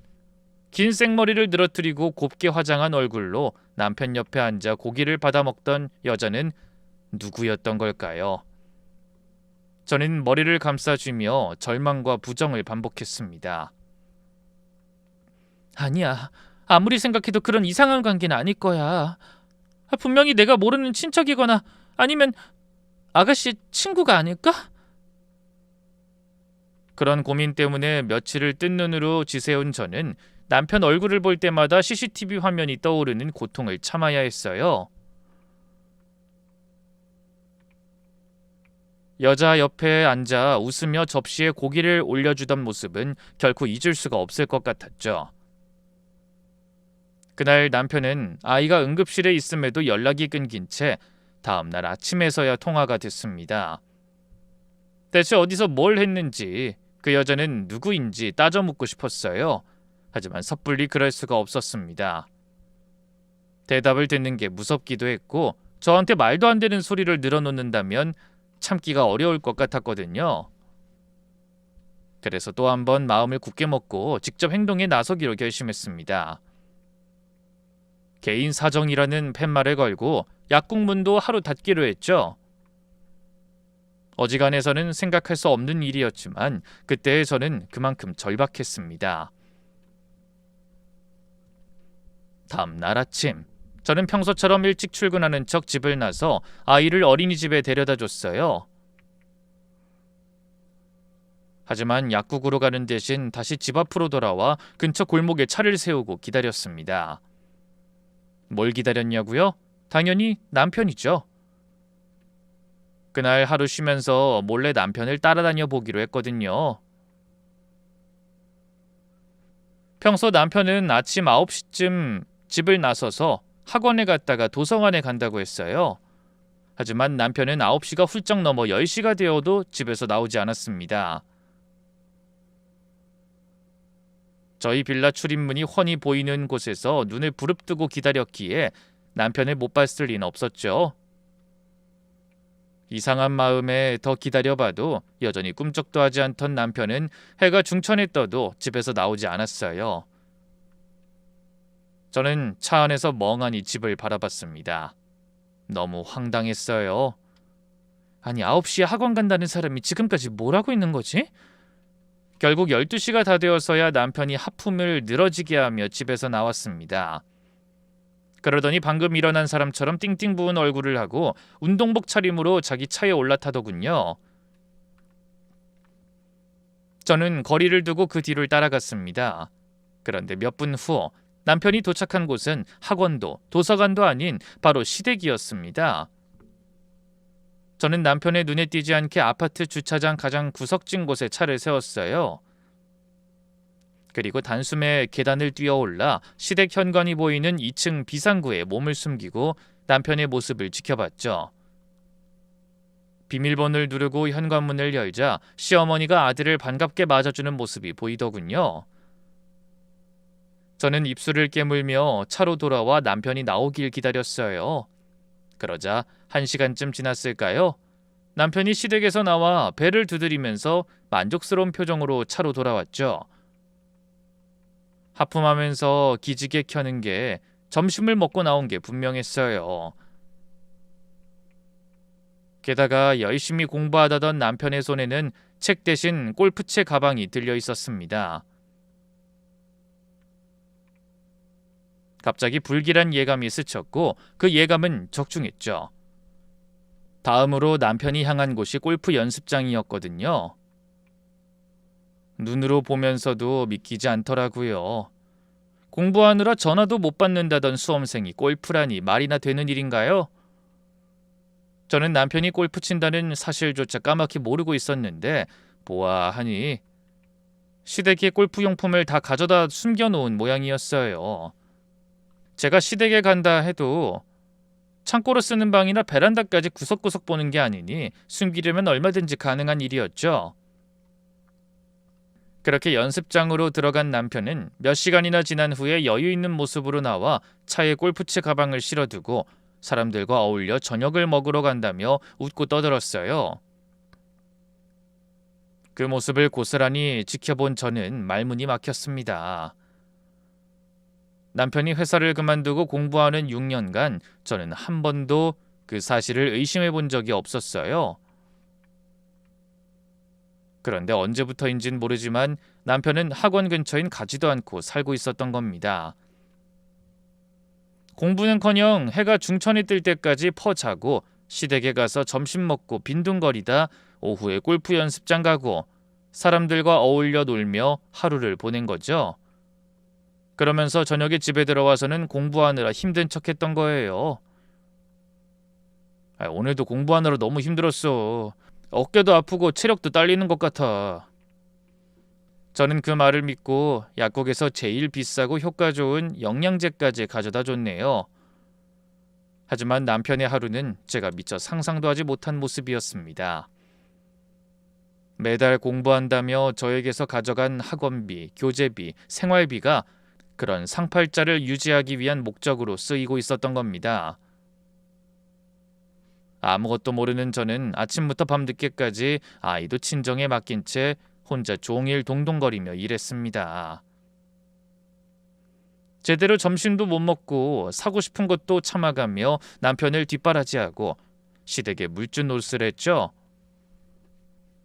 긴 생머리를 늘어뜨리고 곱게 화장한 얼굴로 남편 옆에 앉아 고기를 받아먹던 여자는 누구였던 걸까요? 저는 머리를 감싸쥐며 절망과 부정을 반복했습니다. 아니야. 아무리 생각해도 그런 이상한 관계는 아닐 거야. 분명히 내가 모르는 친척이거나 아니면 아가씨 친구가 아닐까? 그런 고민 때문에 며칠을 뜬 눈으로 지새운 저는 남편 얼굴을 볼 때마다 CCTV 화면이 떠오르는 고통을 참아야 했어요. 여자 옆에 앉아 웃으며 접시에 고기를 올려주던 모습은 결코 잊을 수가 없을 것 같았죠. 그날 남편은 아이가 응급실에 있음에도 연락이 끊긴 채 다음날 아침에서야 통화가 됐습니다. 대체 어디서 뭘 했는지, 그 여자는 누구인지 따져 묻고 싶었어요. 하지만 섣불리 그럴 수가 없었습니다. 대답을 듣는 게 무섭기도 했고 저한테 말도 안 되는 소리를 늘어놓는다면 참기가 어려울 것 같았거든요. 그래서 또 한 번 마음을 굳게 먹고 직접 행동에 나서기로 결심했습니다. 개인 사정이라는 팻말을 걸고 약국 문도 하루 닫기로 했죠. 어지간해서는 생각할 수 없는 일이었지만 그때의 저는 그만큼 절박했습니다. 다음 날 아침, 저는 평소처럼 일찍 출근하는 척 집을 나서 아이를 어린이집에 데려다 줬어요. 하지만 약국으로 가는 대신 다시 집 앞으로 돌아와 근처 골목에 차를 세우고 기다렸습니다. 뭘 기다렸냐고요? 당연히 남편이죠. 그날 하루 쉬면서 몰래 남편을 따라다녀 보기로 했거든요. 평소 남편은 아침 9시쯤 집을 나서서 학원에 갔다가 도서관에 간다고 했어요. 하지만 남편은 9시가 훌쩍 넘어 10시가 되어도 집에서 나오지 않았습니다. 저희 빌라 출입문이 훤히 보이는 곳에서 눈을 부릅뜨고 기다렸기에 남편을 못 봤을 리는 없었죠. 이상한 마음에 더 기다려봐도 여전히 꿈쩍도 하지 않던 남편은 해가 중천에 떠도 집에서 나오지 않았어요. 저는 차 안에서 멍하니 집을 바라봤습니다. 너무 황당했어요. 아니, 9시에 학원 간다는 사람이 지금까지 뭘 하고 있는 거지? 결국 12시가 다 되어서야 남편이 하품을 늘어지게 하며 집에서 나왔습니다. 그러더니 방금 일어난 사람처럼 띵띵 부은 얼굴을 하고 운동복 차림으로 자기 차에 올라타더군요. 저는 거리를 두고 그 뒤를 따라갔습니다. 그런데 몇 분 후 남편이 도착한 곳은 학원도 도서관도 아닌 바로 시댁이었습니다. 저는 남편의 눈에 띄지 않게 아파트 주차장 가장 구석진 곳에 차를 세웠어요. 그리고 단숨에 계단을 뛰어올라 시댁 현관이 보이는 2층 비상구에 몸을 숨기고 남편의 모습을 지켜봤죠. 비밀번호를 누르고 현관문을 열자 시어머니가 아들을 반갑게 맞아주는 모습이 보이더군요. 저는 입술을 깨물며 차로 돌아와 남편이 나오길 기다렸어요. 그러자 1시간쯤 지났을까요? 남편이 시댁에서 나와 배를 두드리면서 만족스러운 표정으로 차로 돌아왔죠. 하품하면서 기지개 켜는 게 점심을 먹고 나온 게 분명했어요. 게다가 열심히 공부하다던 남편의 손에는 책 대신 골프채 가방이 들려 있었습니다. 갑자기 불길한 예감이 스쳤고 그 예감은 적중했죠. 다음으로 남편이 향한 곳이 골프 연습장이었거든요. 눈으로 보면서도 믿기지 않더라고요. 공부하느라 전화도 못 받는다던 수험생이 골프라니 말이나 되는 일인가요? 저는 남편이 골프 친다는 사실조차 까맣게 모르고 있었는데 보아하니 시댁에 골프용품을 다 가져다 숨겨놓은 모양이었어요. 제가 시댁에 간다 해도 창고로 쓰는 방이나 베란다까지 구석구석 보는 게 아니니 숨기려면 얼마든지 가능한 일이었죠. 그렇게 연습장으로 들어간 남편은 몇 시간이나 지난 후에 여유 있는 모습으로 나와 차에 골프채 가방을 실어두고 사람들과 어울려 저녁을 먹으러 간다며 웃고 떠들었어요. 그 모습을 고스란히 지켜본 저는 말문이 막혔습니다. 남편이 회사를 그만두고 공부하는 6년간 저는 한 번도 그 사실을 의심해 본 적이 없었어요. 그런데 언제부터인진 모르지만 남편은 학원 근처인 가지도 않고 살고 있었던 겁니다. 공부는커녕 해가 중천이 뜰 때까지 퍼자고 시댁에 가서 점심 먹고 빈둥거리다 오후에 골프 연습장 가고 사람들과 어울려 놀며 하루를 보낸 거죠. 그러면서 저녁에 집에 들어와서는 공부하느라 힘든 척했던 거예요. 오늘도 공부하느라 너무 힘들었어. 어깨도 아프고 체력도 딸리는 것 같아. 저는 그 말을 믿고 약국에서 제일 비싸고 효과 좋은 영양제까지 가져다 줬네요. 하지만 남편의 하루는 제가 미처 상상도 하지 못한 모습이었습니다. 매달 공부한다며 저에게서 가져간 학원비, 교재비, 생활비가 그런 상팔자를 유지하기 위한 목적으로 쓰이고 있었던 겁니다. 아무것도 모르는 저는 아침부터 밤늦게까지 아이도 친정에 맡긴 채 혼자 종일 동동거리며 일했습니다. 제대로 점심도 못 먹고 사고 싶은 것도 참아가며 남편을 뒷바라지하고 시댁에 물주노릇을 했죠.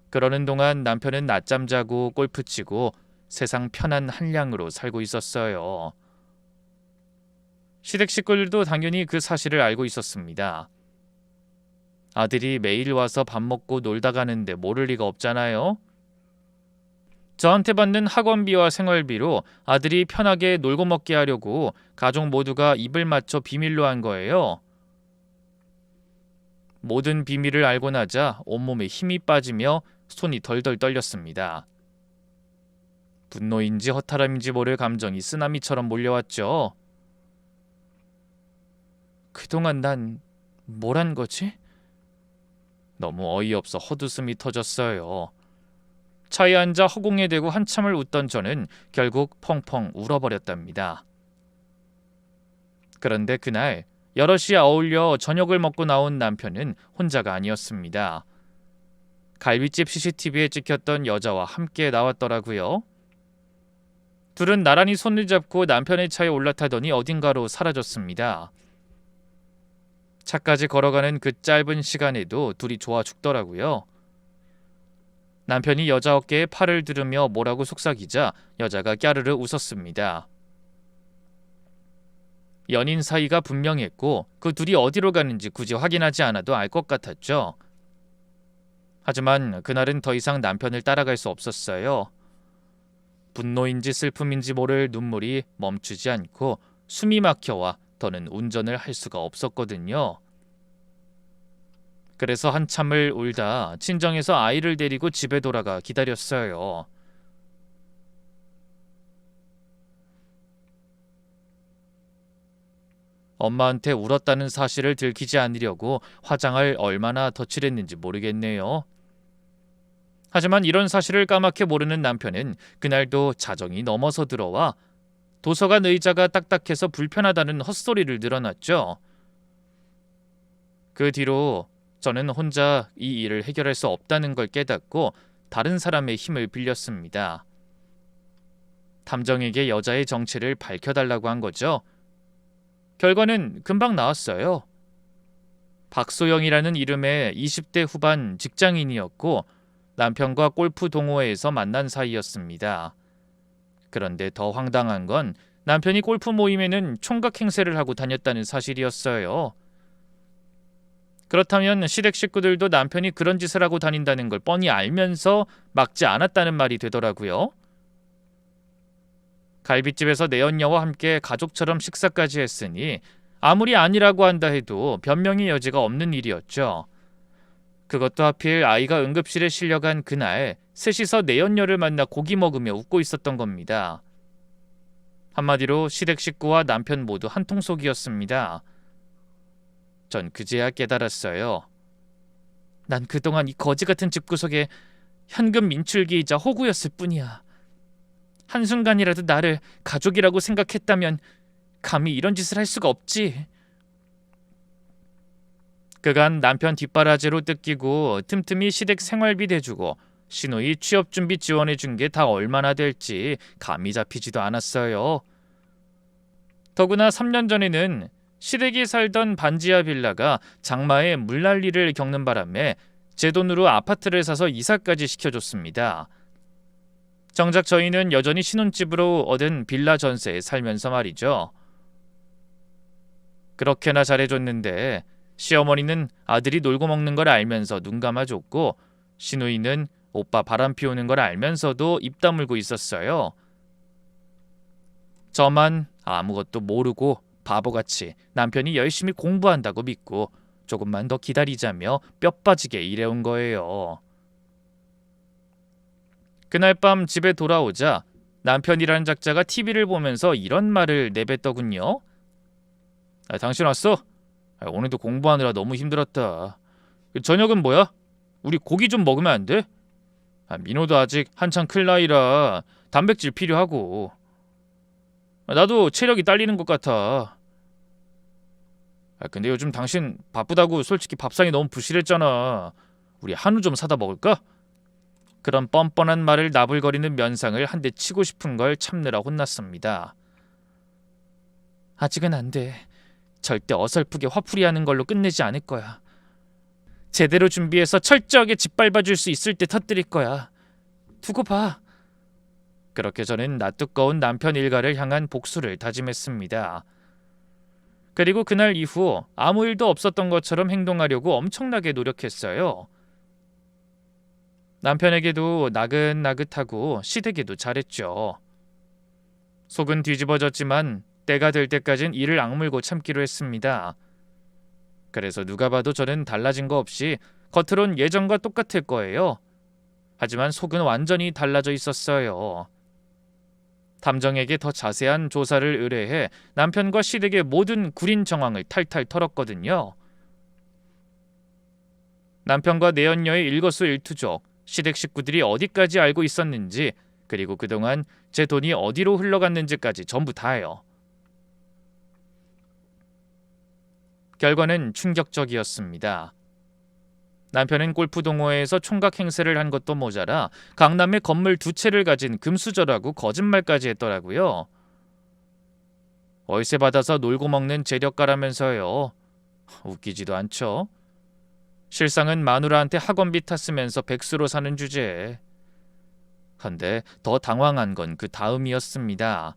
그러는 동안 남편은 낮잠 자고 골프 치고 세상 편한 한량으로 살고 있었어요. 시댁 식구들도 당연히 그 사실을 알고 있었습니다. 아들이 매일 와서 밥 먹고 놀다 가는데 모를 리가 없잖아요. 저한테 받는 학원비와 생활비로 아들이 편하게 놀고 먹게 하려고 가족 모두가 입을 맞춰 비밀로 한 거예요. 모든 비밀을 알고 나자 온몸에 힘이 빠지며 손이 덜덜 떨렸습니다. 분노인지 허탈함인지 모를 감정이 쓰나미처럼 몰려왔죠. 그동안 난 뭘 한 거지? 너무 어이없어 헛웃음이 터졌어요. 차에 앉아 허공에 대고 한참을 웃던 저는 결국 펑펑 울어버렸답니다. 그런데 그날 여럿이 어울려 저녁을 먹고 나온 남편은 혼자가 아니었습니다. 갈비집 CCTV에 찍혔던 여자와 함께 나왔더라고요. 둘은 나란히 손을 잡고 남편의 차에 올라타더니 어딘가로 사라졌습니다. 차까지 걸어가는 그 짧은 시간에도 둘이 좋아 죽더라고요. 남편이 여자 어깨에 팔을 두르며 뭐라고 속삭이자 여자가 까르르 웃었습니다. 연인 사이가 분명했고 그 둘이 어디로 가는지 굳이 확인하지 않아도 알 것 같았죠. 하지만 그날은 더 이상 남편을 따라갈 수 없었어요. 분노인지 슬픔인지 모를 눈물이 멈추지 않고 숨이 막혀와 더는 운전을 할 수가 없었거든요. 그래서 한참을 울다 친정에서 아이를 데리고 집에 돌아가 기다렸어요. 엄마한테 울었다는 사실을 들키지 않으려고 화장을 얼마나 덧칠했는지 모르겠네요. 하지만 이런 사실을 까맣게 모르는 남편은 그날도 자정이 넘어서 들어와 도서관 의자가 딱딱해서 불편하다는 헛소리를 늘어놨죠. 그 뒤로 저는 혼자 이 일을 해결할 수 없다는 걸 깨닫고 다른 사람의 힘을 빌렸습니다. 탐정에게 여자의 정체를 밝혀달라고 한 거죠. 결과는 금방 나왔어요. 박소영이라는 이름의 20대 후반 직장인이었고 남편과 골프 동호회에서 만난 사이였습니다. 그런데 더 황당한 건 남편이 골프 모임에는 총각 행세를 하고 다녔다는 사실이었어요. 그렇다면 시댁 식구들도 남편이 그런 짓을 하고 다닌다는 걸 뻔히 알면서 막지 않았다는 말이 되더라고요. 갈빗집에서 내연녀와 함께 가족처럼 식사까지 했으니 아무리 아니라고 한다 해도 변명의 여지가 없는 일이었죠. 그것도 하필 아이가 응급실에 실려간 그날 셋이서 내연녀를 만나 고기 먹으며 웃고 있었던 겁니다. 한마디로 시댁 식구와 남편 모두 한통속이었습니다. 전 그제야 깨달았어요. 난 그동안 이 거지 같은 집구석에 현금 민출기이자 호구였을 뿐이야. 한순간이라도 나를 가족이라고 생각했다면 감히 이런 짓을 할 수가 없지. 그간 남편 뒷바라지로 뜯기고 틈틈이 시댁 생활비 대주고 시누이 취업준비 지원해준 게 다 얼마나 될지 감이 잡히지도 않았어요. 더구나 3년 전에는 시댁이 살던 반지하 빌라가 장마에 물난리를 겪는 바람에 제 돈으로 아파트를 사서 이사까지 시켜줬습니다. 정작 저희는 여전히 신혼집으로 얻은 빌라 전세에 살면서 말이죠. 그렇게나 잘해줬는데 시어머니는 아들이 놀고 먹는 걸 알면서 눈 감아줬고 시누이는 오빠 바람 피우는 걸 알면서도 입 다물고 있었어요. 저만 아무것도 모르고 바보같이 남편이 열심히 공부한다고 믿고 조금만 더 기다리자며 뼈 빠지게 일해온 거예요. 그날 밤 집에 돌아오자 남편이라는 작자가 TV를 보면서 이런 말을 내뱉더군요. 당신 왔어? 오늘도 공부하느라 너무 힘들었다. 저녁은 뭐야? 우리 고기 좀 먹으면 안 돼? 민호도 아직 한창 클 나이라 단백질 필요하고. 나도 체력이 딸리는 것 같아. 근데 요즘 당신 바쁘다고 솔직히 밥상이 너무 부실했잖아. 우리 한우 좀 사다 먹을까? 그런 뻔뻔한 말을 나불거리는 면상을 한 대 치고 싶은 걸 참느라 혼났습니다. 아직은 안 돼. 절대 어설프게 화풀이하는 걸로 끝내지 않을 거야. 제대로 준비해서 철저하게 짓밟아줄 수 있을 때 터뜨릴 거야. 두고 봐. 그렇게 저는 낯두꺼운 남편 일가를 향한 복수를 다짐했습니다. 그리고 그날 이후 아무 일도 없었던 것처럼 행동하려고 엄청나게 노력했어요. 남편에게도 나긋나긋하고 시댁에도 잘했죠. 속은 뒤집어졌지만 때가 될 때까진 이를 악물고 참기로 했습니다. 그래서 누가 봐도 저는 달라진 거 없이 겉으론 예전과 똑같을 거예요. 하지만 속은 완전히 달라져 있었어요. 탐정에게 더 자세한 조사를 의뢰해 남편과 시댁의 모든 구린 정황을 탈탈 털었거든요. 남편과 내연녀의 일거수일투족, 시댁 식구들이 어디까지 알고 있었는지, 그리고 그동안 제 돈이 어디로 흘러갔는지까지 전부 다요. 결과는 충격적이었습니다. 남편은 골프 동호회에서 총각 행세를 한 것도 모자라 강남에 건물 2채를 가진 금수저라고 거짓말까지 했더라고요. 월세 받아서 놀고 먹는 재력가라면서요. 웃기지도 않죠. 실상은 마누라한테 학원비 탔으면서 백수로 사는 주제에. 근데 더 당황한 건 그 다음이었습니다.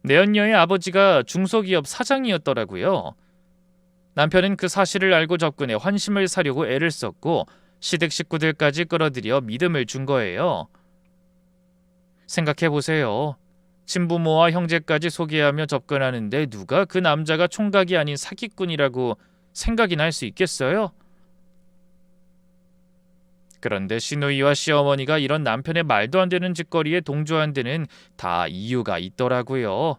내연녀의 아버지가 중소기업 사장이었더라고요. 남편은 그 사실을 알고 접근해 환심을 사려고 애를 썼고 시댁 식구들까지 끌어들여 믿음을 준 거예요. 생각해보세요. 친부모와 형제까지 소개하며 접근하는데 누가 그 남자가 총각이 아닌 사기꾼이라고 생각이나 할 수 있겠어요? 그런데 시누이와 시어머니가 이런 남편의 말도 안 되는 짓거리에 동조한 데는 다 이유가 있더라고요.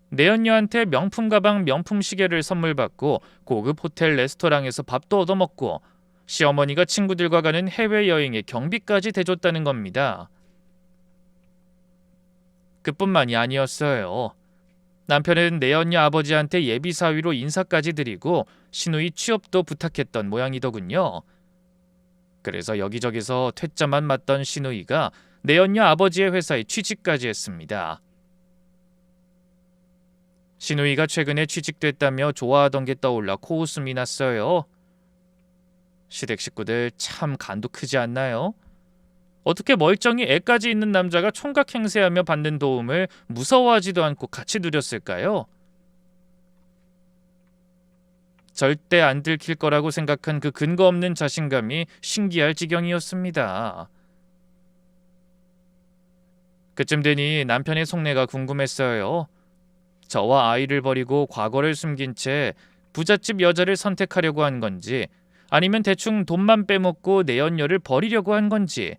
내연녀한테 명품 가방, 명품 시계를 선물 받고 고급 호텔 레스토랑에서 밥도 얻어먹고 시어머니가 친구들과 가는 해외여행에 경비까지 대줬다는 겁니다. 그뿐만이 아니었어요. 남편은 내연녀 아버지한테 예비 사위로 인사까지 드리고 시누이 취업도 부탁했던 모양이더군요. 그래서 여기저기서 퇴짜만 맞던 시누이가 내연녀 아버지의 회사에 취직까지 했습니다. 신우이가 최근에 취직됐다며 좋아하던 게 떠올라 코웃음이 났어요. 시댁 식구들 참 간도 크지 않나요? 어떻게 멀쩡히 애까지 있는 남자가 총각 행세하며 받는 도움을 무서워하지도 않고 같이 누렸을까요? 절대 안 들킬 거라고 생각한 그 근거 없는 자신감이 신기할 지경이었습니다. 그쯤 되니 남편의 속내가 궁금했어요. 저와 아이를 버리고 과거를 숨긴 채 부잣집 여자를 선택하려고 한 건지, 아니면 대충 돈만 빼먹고 내연녀를 버리려고 한 건지,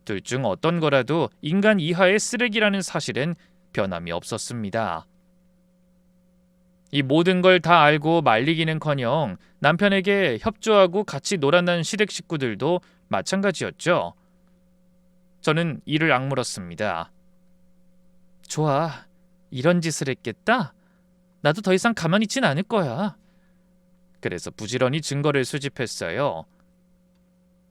둘 중 어떤 거라도 인간 이하의 쓰레기라는 사실엔 변함이 없었습니다. 이 모든 걸 다 알고 말리기는커녕 남편에게 협조하고 같이 놀아난 시댁 식구들도 마찬가지였죠. 저는 이를 악물었습니다. 좋아, 이런 짓을 했겠다? 나도 더 이상 가만히 있진 않을 거야. 그래서 부지런히 증거를 수집했어요.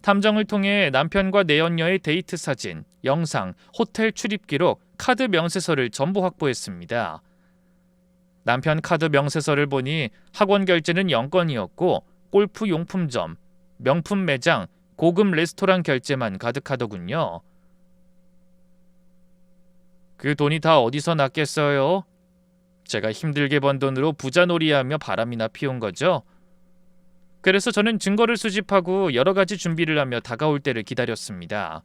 탐정을 통해 남편과 내연녀의 데이트 사진, 영상, 호텔 출입 기록, 카드 명세서를 전부 확보했습니다. 남편 카드 명세서를 보니 학원 결제는 0건이었고 골프 용품점, 명품 매장, 고급 레스토랑 결제만 가득하더군요. 그 돈이 다 어디서 났겠어요? 제가 힘들게 번 돈으로 부자놀이하며 바람이나 피운 거죠. 그래서 저는 증거를 수집하고 여러 가지 준비를 하며 다가올 때를 기다렸습니다.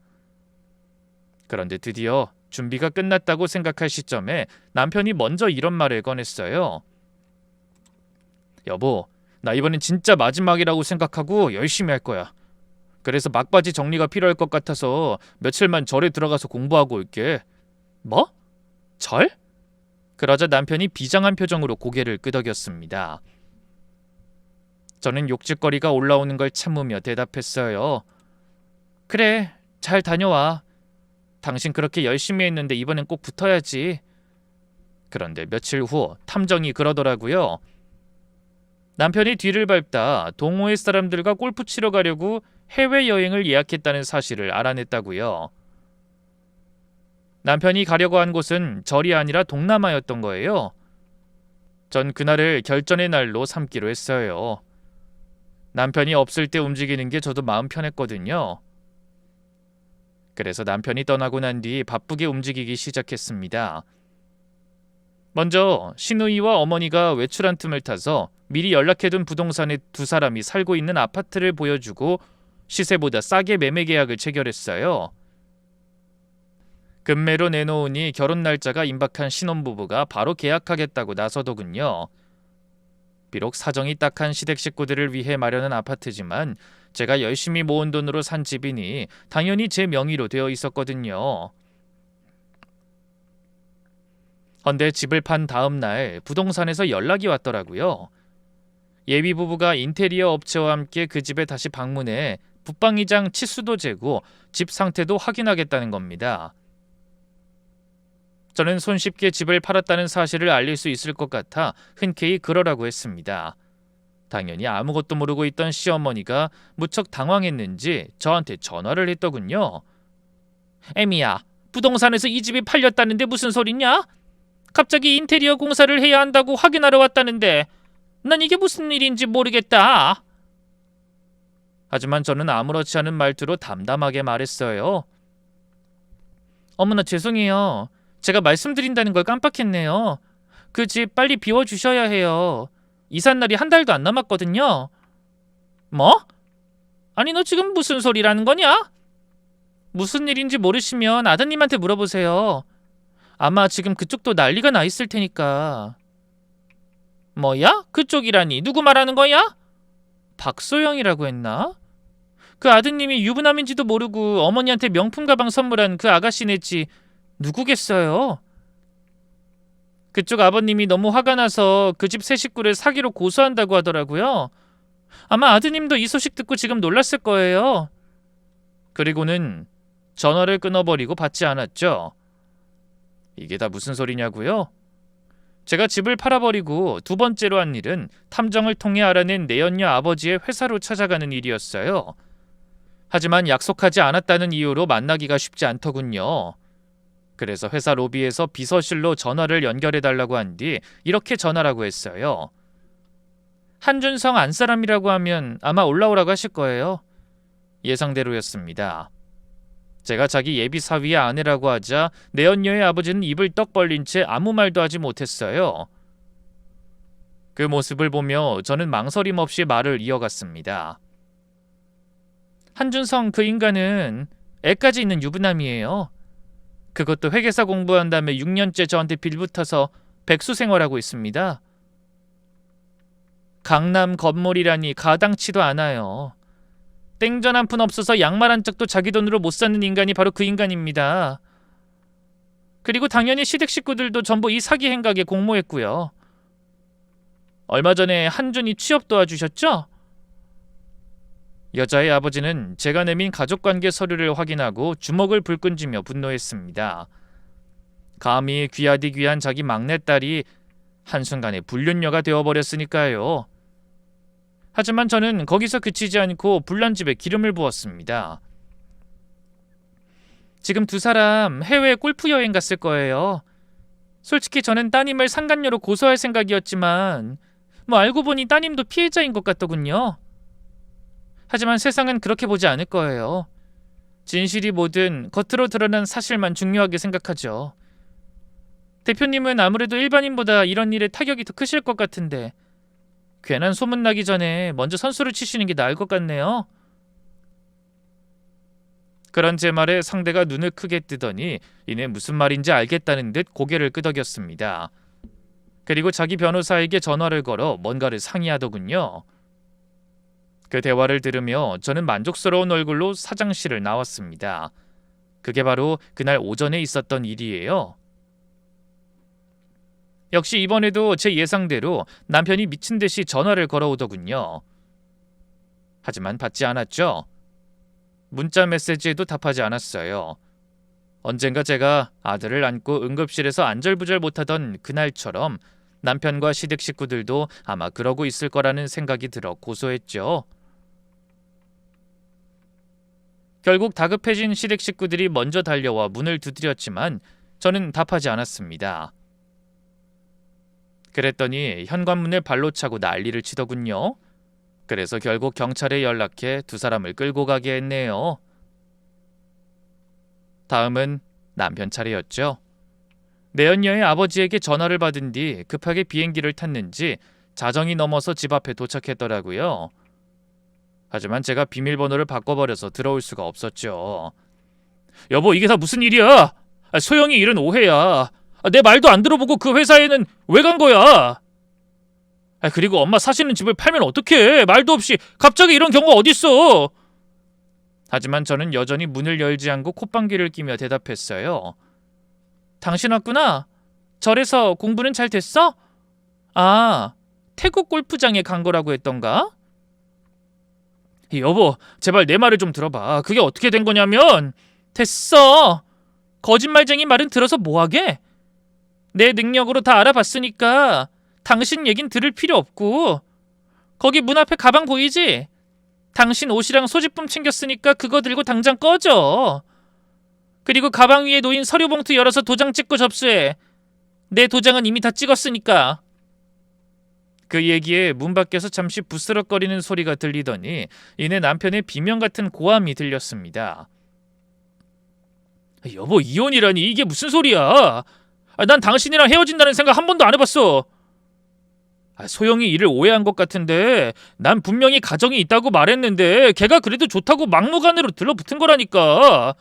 그런데 드디어 준비가 끝났다고 생각할 시점에 남편이 먼저 이런 말을 꺼냈어요. 여보, 나 이번엔 진짜 마지막이라고 생각하고 열심히 할 거야. 그래서 막바지 정리가 필요할 것 같아서 며칠만 절에 들어가서 공부하고 올게. 뭐? 절? 그러자 남편이 비장한 표정으로 고개를 끄덕였습니다. 저는 욕짓거리가 올라오는 걸 참으며 대답했어요. 그래, 잘 다녀와. 당신 그렇게 열심히 했는데 이번엔 꼭 붙어야지. 그런데 며칠 후 탐정이 그러더라고요. 남편이 뒤를 밟다 동호회 사람들과 골프 치러 가려고 해외여행을 예약했다는 사실을 알아냈다고요. 남편이 가려고 한 곳은 절이 아니라 동남아였던 거예요. 전 그날을 결전의 날로 삼기로 했어요. 남편이 없을 때 움직이는 게 저도 마음 편했거든요. 그래서 남편이 떠나고 난 뒤 바쁘게 움직이기 시작했습니다. 먼저 신우이와 어머니가 외출한 틈을 타서 미리 연락해둔 부동산에 두 사람이 살고 있는 아파트를 보여주고 시세보다 싸게 매매 계약을 체결했어요. 금매로 내놓으니 결혼 날짜가 임박한 신혼부부가 바로 계약하겠다고 나서더군요. 비록 사정이 딱한 시댁 식구들을 위해 마련한 아파트지만 제가 열심히 모은 돈으로 산 집이니 당연히 제 명의로 되어 있었거든요. 헌데 집을 판 다음 날 부동산에서 연락이 왔더라고요. 예비 부부가 인테리어 업체와 함께 그 집에 다시 방문해 붙박이장 치수도 재고 집 상태도 확인하겠다는 겁니다. 저는 손쉽게 집을 팔았다는 사실을 알릴 수 있을 것 같아 흔쾌히 그러라고 했습니다. 당연히 아무것도 모르고 있던 시어머니가 무척 당황했는지 저한테 전화를 했더군요. 애미야, 부동산에서 이 집이 팔렸다는데 무슨 소리냐? 갑자기 인테리어 공사를 해야 한다고 확인하러 왔다는데 난 이게 무슨 일인지 모르겠다. 하지만 저는 아무렇지 않은 말투로 담담하게 말했어요. 어머나 죄송해요. 제가 말씀드린다는 걸 깜빡했네요. 그 집 빨리 비워주셔야 해요. 이삿날이 한 달도 안 남았거든요. 뭐? 아니 너 지금 무슨 소리라는 거냐? 무슨 일인지 모르시면 아드님한테 물어보세요. 아마 지금 그쪽도 난리가 나 있을 테니까. 뭐야? 그쪽이라니 누구 말하는 거야? 박소영이라고 했나? 그 아드님이 유부남인지도 모르고 어머니한테 명품 가방 선물한 그 아가씨네지 누구겠어요? 그쪽 아버님이 너무 화가 나서 그 집 새 식구를 사기로 고소한다고 하더라고요. 아마 아드님도 이 소식 듣고 지금 놀랐을 거예요. 그리고는 전화를 끊어버리고 받지 않았죠. 이게 다 무슨 소리냐고요? 제가 집을 팔아버리고 두 번째로 한 일은 탐정을 통해 알아낸 내연녀 아버지의 회사로 찾아가는 일이었어요. 하지만 약속하지 않았다는 이유로 만나기가 쉽지 않더군요. 그래서 회사 로비에서 비서실로 전화를 연결해달라고 한 뒤 이렇게 전화라고 했어요. 한준성 안사람이라고 하면 아마 올라오라고 하실 거예요. 예상대로였습니다. 제가 자기 예비 사위의 아내라고 하자 내연녀의 아버지는 입을 떡 벌린 채 아무 말도 하지 못했어요. 그 모습을 보며 저는 망설임 없이 말을 이어갔습니다. 한준성 그 인간은 애까지 있는 유부남이에요. 그것도 회계사 공부한 다음에 6년째 저한테 빌붙어서 백수 생활하고 있습니다. 강남 건물이라니 가당치도 않아요. 땡전 한 푼 없어서 양말 한 짝도 자기 돈으로 못 사는 인간이 바로 그 인간입니다. 그리고 당연히 시댁 식구들도 전부 이 사기 행각에 공모했고요. 얼마 전에 한준이 취업 도와주셨죠? 여자의 아버지는 제가 내민 가족관계 서류를 확인하고 주먹을 불끈쥐며 분노했습니다. 감히 귀하디 귀한 자기 막내딸이 한순간에 불륜녀가 되어버렸으니까요. 하지만 저는 거기서 그치지 않고 불난집에 기름을 부었습니다. 지금 두 사람 해외 골프 여행 갔을 거예요. 솔직히 저는 따님을 상간녀로 고소할 생각이었지만 알고 보니 따님도 피해자인 것 같더군요. 하지만 세상은 그렇게 보지 않을 거예요. 진실이 뭐든 겉으로 드러난 사실만 중요하게 생각하죠. 대표님은 아무래도 일반인보다 이런 일에 타격이 더 크실 것 같은데 괜한 소문나기 전에 먼저 선수를 치시는 게 나을 것 같네요. 그런 제 말에 상대가 눈을 크게 뜨더니 이내 무슨 말인지 알겠다는 듯 고개를 끄덕였습니다. 그리고 자기 변호사에게 전화를 걸어 뭔가를 상의하더군요. 그 대화를 들으며 저는 만족스러운 얼굴로 사장실을 나왔습니다. 그게 바로 그날 오전에 있었던 일이에요. 역시 이번에도 제 예상대로 남편이 미친 듯이 전화를 걸어오더군요. 하지만 받지 않았죠. 문자 메시지에도 답하지 않았어요. 언젠가 제가 아들을 안고 응급실에서 안절부절 못하던 그날처럼 남편과 시댁 식구들도 아마 그러고 있을 거라는 생각이 들어 고소했죠. 결국 다급해진 시댁 식구들이 먼저 달려와 문을 두드렸지만 저는 답하지 않았습니다. 그랬더니 현관문을 발로 차고 난리를 치더군요. 그래서 결국 경찰에 연락해 두 사람을 끌고 가게 했네요. 다음은 남편 차례였죠. 내연녀의 아버지에게 전화를 받은 뒤 급하게 비행기를 탔는지 자정이 넘어서 집 앞에 도착했더라고요. 하지만 제가 비밀번호를 바꿔버려서 들어올 수가 없었죠. 여보, 이게 다 무슨 일이야? 소영이 일은 오해야. 내 말도 안 들어보고 그 회사에는 왜 간 거야? 그리고 엄마 사시는 집을 팔면 어떡해? 말도 없이 갑자기 이런 경우가 어딨어? 하지만 저는 여전히 문을 열지 않고 콧방귀를 끼며 대답했어요. 당신 왔구나. 절에서 공부는 잘 됐어? 아, 태국 골프장에 간 거라고 했던가? 여보, 제발 내 말을 좀 들어봐. 그게 어떻게 된 거냐면... 됐어. 거짓말쟁이 말은 들어서 뭐하게? 내 능력으로 다 알아봤으니까 당신 얘긴 들을 필요 없고. 거기 문 앞에 가방 보이지? 당신 옷이랑 소지품 챙겼으니까 그거 들고 당장 꺼져. 그리고 가방 위에 놓인 서류 봉투 열어서 도장 찍고 접수해. 내 도장은 이미 다 찍었으니까. 그 얘기에 문 밖에서 잠시 부스럭거리는 소리가 들리더니 이내 남편의 비명 같은 고함이 들렸습니다. 여보, 이혼이라니 이게 무슨 소리야? 난 당신이랑 헤어진다는 생각 한 번도 안 해봤어. 소영이 일을 오해한 것 같은데 난 분명히 가정이 있다고 말했는데 걔가 그래도 좋다고 막무가내로 들러붙은 거라니까.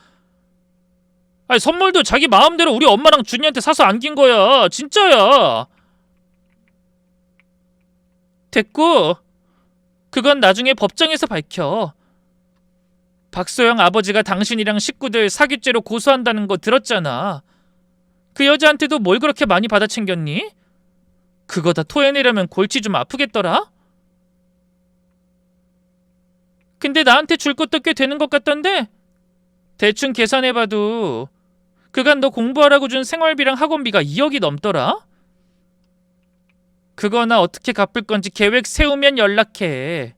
선물도 자기 마음대로 우리 엄마랑 준이한테 사서 안긴 거야. 진짜야. 됐고, 그건 나중에 법정에서 밝혀. 박소영 아버지가 당신이랑 식구들 사기죄로 고소한다는 거 들었잖아. 그 여자한테도 뭘 그렇게 많이 받아 챙겼니? 그거 다 토해내려면 골치 좀 아프겠더라? 근데 나한테 줄 것도 꽤 되는 것 같던데? 대충 계산해봐도 그간 너 공부하라고 준 생활비랑 학원비가 2억이 넘더라? 그거 나 어떻게 갚을 건지 계획 세우면 연락해.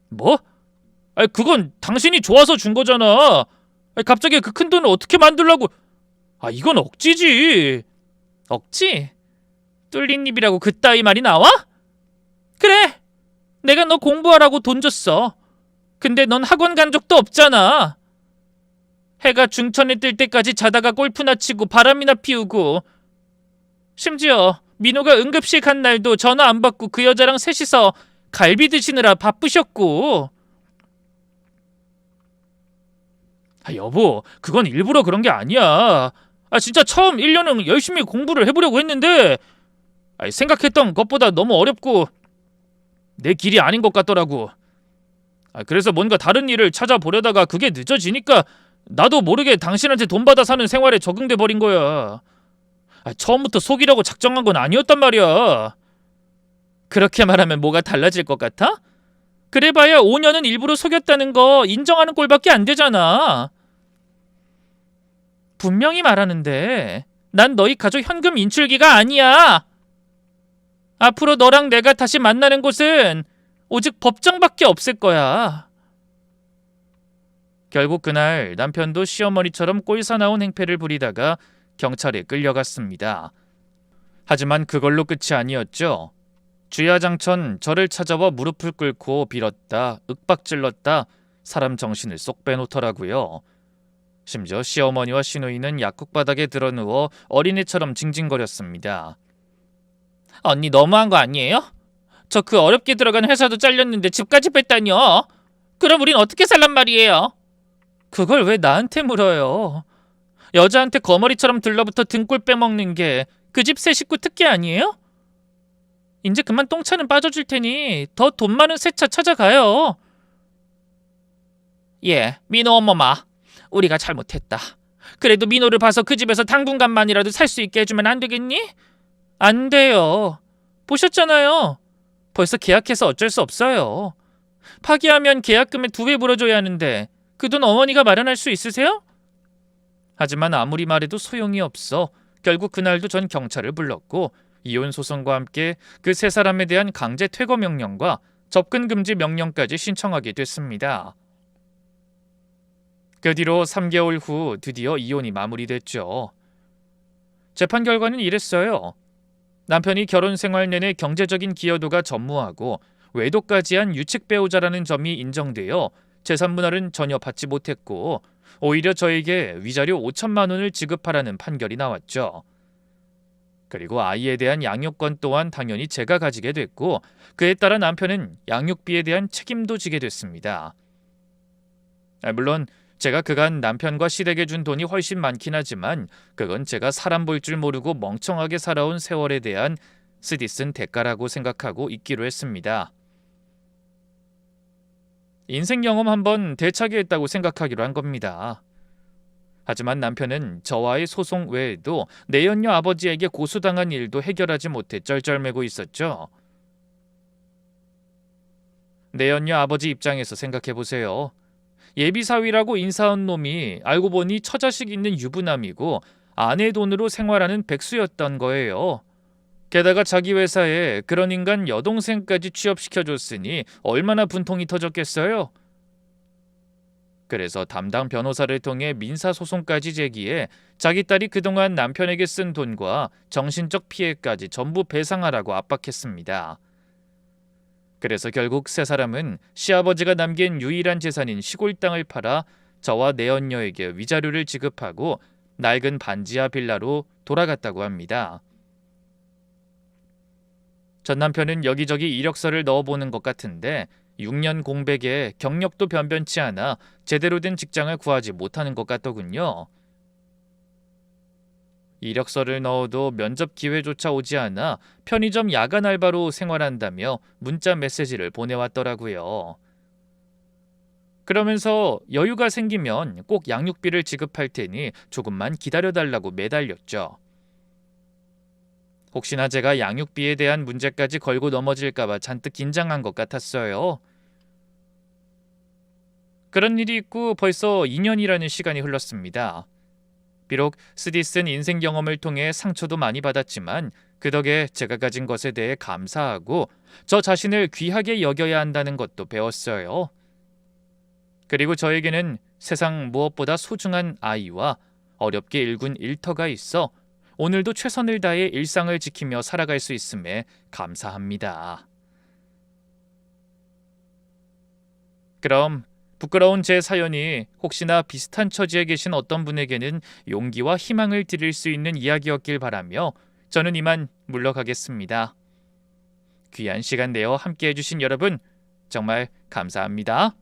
뭐? 아니, 그건 당신이 좋아서 준 거잖아. 아니, 갑자기 그 큰 돈을 어떻게 만들라고? 이건 억지지. 억지? 뚫린 입이라고 그따위 말이 나와? 그래, 내가 너 공부하라고 돈 줬어. 근데 넌 학원 간 적도 없잖아. 해가 중천에 뜰 때까지 자다가 골프나 치고 바람이나 피우고, 심지어 민호가 응급실 간 날도 전화 안 받고 그 여자랑 셋이서 갈비 드시느라 바쁘셨고. 여보, 그건 일부러 그런 게 아니야. 진짜 처음 1년은 열심히 공부를 해보려고 했는데 생각했던 것보다 너무 어렵고 내 길이 아닌 것 같더라고. 그래서 뭔가 다른 일을 찾아보려다가 그게 늦어지니까 나도 모르게 당신한테 돈 받아 사는 생활에 적응돼 버린 거야. 처음부터 속이려고 작정한 건 아니었단 말이야. 그렇게 말하면 뭐가 달라질 것 같아? 그래봐야 5년은 일부러 속였다는 거 인정하는 꼴밖에 안 되잖아. 분명히 말하는데 난 너희 가족 현금 인출기가 아니야. 앞으로 너랑 내가 다시 만나는 곳은 오직 법정밖에 없을 거야. 결국 그날 남편도 시어머니처럼 꼴사나운 행패를 부리다가 경찰에 끌려갔습니다. 하지만 그걸로 끝이 아니었죠. 주야장천 저를 찾아와 무릎을 꿇고 빌었다, 윽박질렀다, 사람 정신을 쏙 빼놓더라고요. 심지어 시어머니와 시누이는 약국바닥에 드러누워 어린애처럼 징징거렸습니다. 언니 너무한 거 아니에요? 저 그 어렵게 들어간 회사도 잘렸는데 집까지 뺐다뇨? 그럼 우린 어떻게 살란 말이에요? 그걸 왜 나한테 물어요? 여자한테 거머리처럼 들러붙어 등골 빼먹는 게 그 집 새 식구 특기 아니에요? 이제 그만 똥차는 빠져줄 테니 더 돈 많은 새 차 찾아가요. 예, 민호 엄마마, 우리가 잘못했다. 그래도 민호를 봐서 그 집에서 당분간만이라도 살 수 있게 해주면 안 되겠니? 안 돼요. 보셨잖아요. 벌써 계약해서 어쩔 수 없어요. 파기하면 계약금의 2배 물어줘야 하는데 그 돈 어머니가 마련할 수 있으세요? 하지만 아무리 말해도 소용이 없어 결국 그날도 전 경찰을 불렀고 이혼 소송과 함께 그 세 사람에 대한 강제 퇴거 명령과 접근 금지 명령까지 신청하게 됐습니다. 그 뒤로 3개월 후 드디어 이혼이 마무리됐죠. 재판 결과는 이랬어요. 남편이 결혼 생활 내내 경제적인 기여도가 전무하고 외도까지 한 유책 배우자라는 점이 인정되어 재산 분할은 전혀 받지 못했고 오히려 저에게 위자료 5천만 원을 지급하라는 판결이 나왔죠. 그리고 아이에 대한 양육권 또한 당연히 제가 가지게 됐고 그에 따라 남편은 양육비에 대한 책임도 지게 됐습니다. 물론 제가 그간 남편과 시댁에 준 돈이 훨씬 많긴 하지만 그건 제가 사람 볼 줄 모르고 멍청하게 살아온 세월에 대한 쓰디쓴 대가라고 생각하고 있기로 했습니다. 인생 경험 한번 대차게 했다고 생각하기로 한 겁니다. 하지만 남편은 저와의 소송 외에도 내연녀 아버지에게 고소당한 일도 해결하지 못해 쩔쩔매고 있었죠. 내연녀 아버지 입장에서 생각해보세요. 예비사위라고 인사한 놈이 알고 보니 처자식 있는 유부남이고 아내 돈으로 생활하는 백수였던 거예요. 게다가 자기 회사에 그런 인간 여동생까지 취업시켜줬으니 얼마나 분통이 터졌겠어요? 그래서 담당 변호사를 통해 민사소송까지 제기해 자기 딸이 그동안 남편에게 쓴 돈과 정신적 피해까지 전부 배상하라고 압박했습니다. 그래서 결국 세 사람은 시아버지가 남긴 유일한 재산인 시골 땅을 팔아 저와 내연녀에게 위자료를 지급하고 낡은 반지하 빌라로 돌아갔다고 합니다. 전 남편은 여기저기 이력서를 넣어보는 것 같은데 6년 공백에 경력도 변변치 않아 제대로 된 직장을 구하지 못하는 것 같더군요. 이력서를 넣어도 면접 기회조차 오지 않아 편의점 야간 알바로 생활한다며 문자 메시지를 보내왔더라고요. 그러면서 여유가 생기면 꼭 양육비를 지급할 테니 조금만 기다려달라고 매달렸죠. 혹시나 제가 양육비에 대한 문제까지 걸고 넘어질까봐 잔뜩 긴장한 것 같았어요. 그런 일이 있고 벌써 2년이라는 시간이 흘렀습니다. 비록 쓰디쓴 인생 경험을 통해 상처도 많이 받았지만 그 덕에 제가 가진 것에 대해 감사하고 저 자신을 귀하게 여겨야 한다는 것도 배웠어요. 그리고 저에게는 세상 무엇보다 소중한 아이와 어렵게 일군 일터가 있어 오늘도 최선을 다해 일상을 지키며 살아갈 수 있음에 감사합니다. 그럼 부끄러운 제 사연이 혹시나 비슷한 처지에 계신 어떤 분에게는 용기와 희망을 드릴 수 있는 이야기였길 바라며 저는 이만 물러가겠습니다. 귀한 시간 내어 함께 해주신 여러분 정말 감사합니다.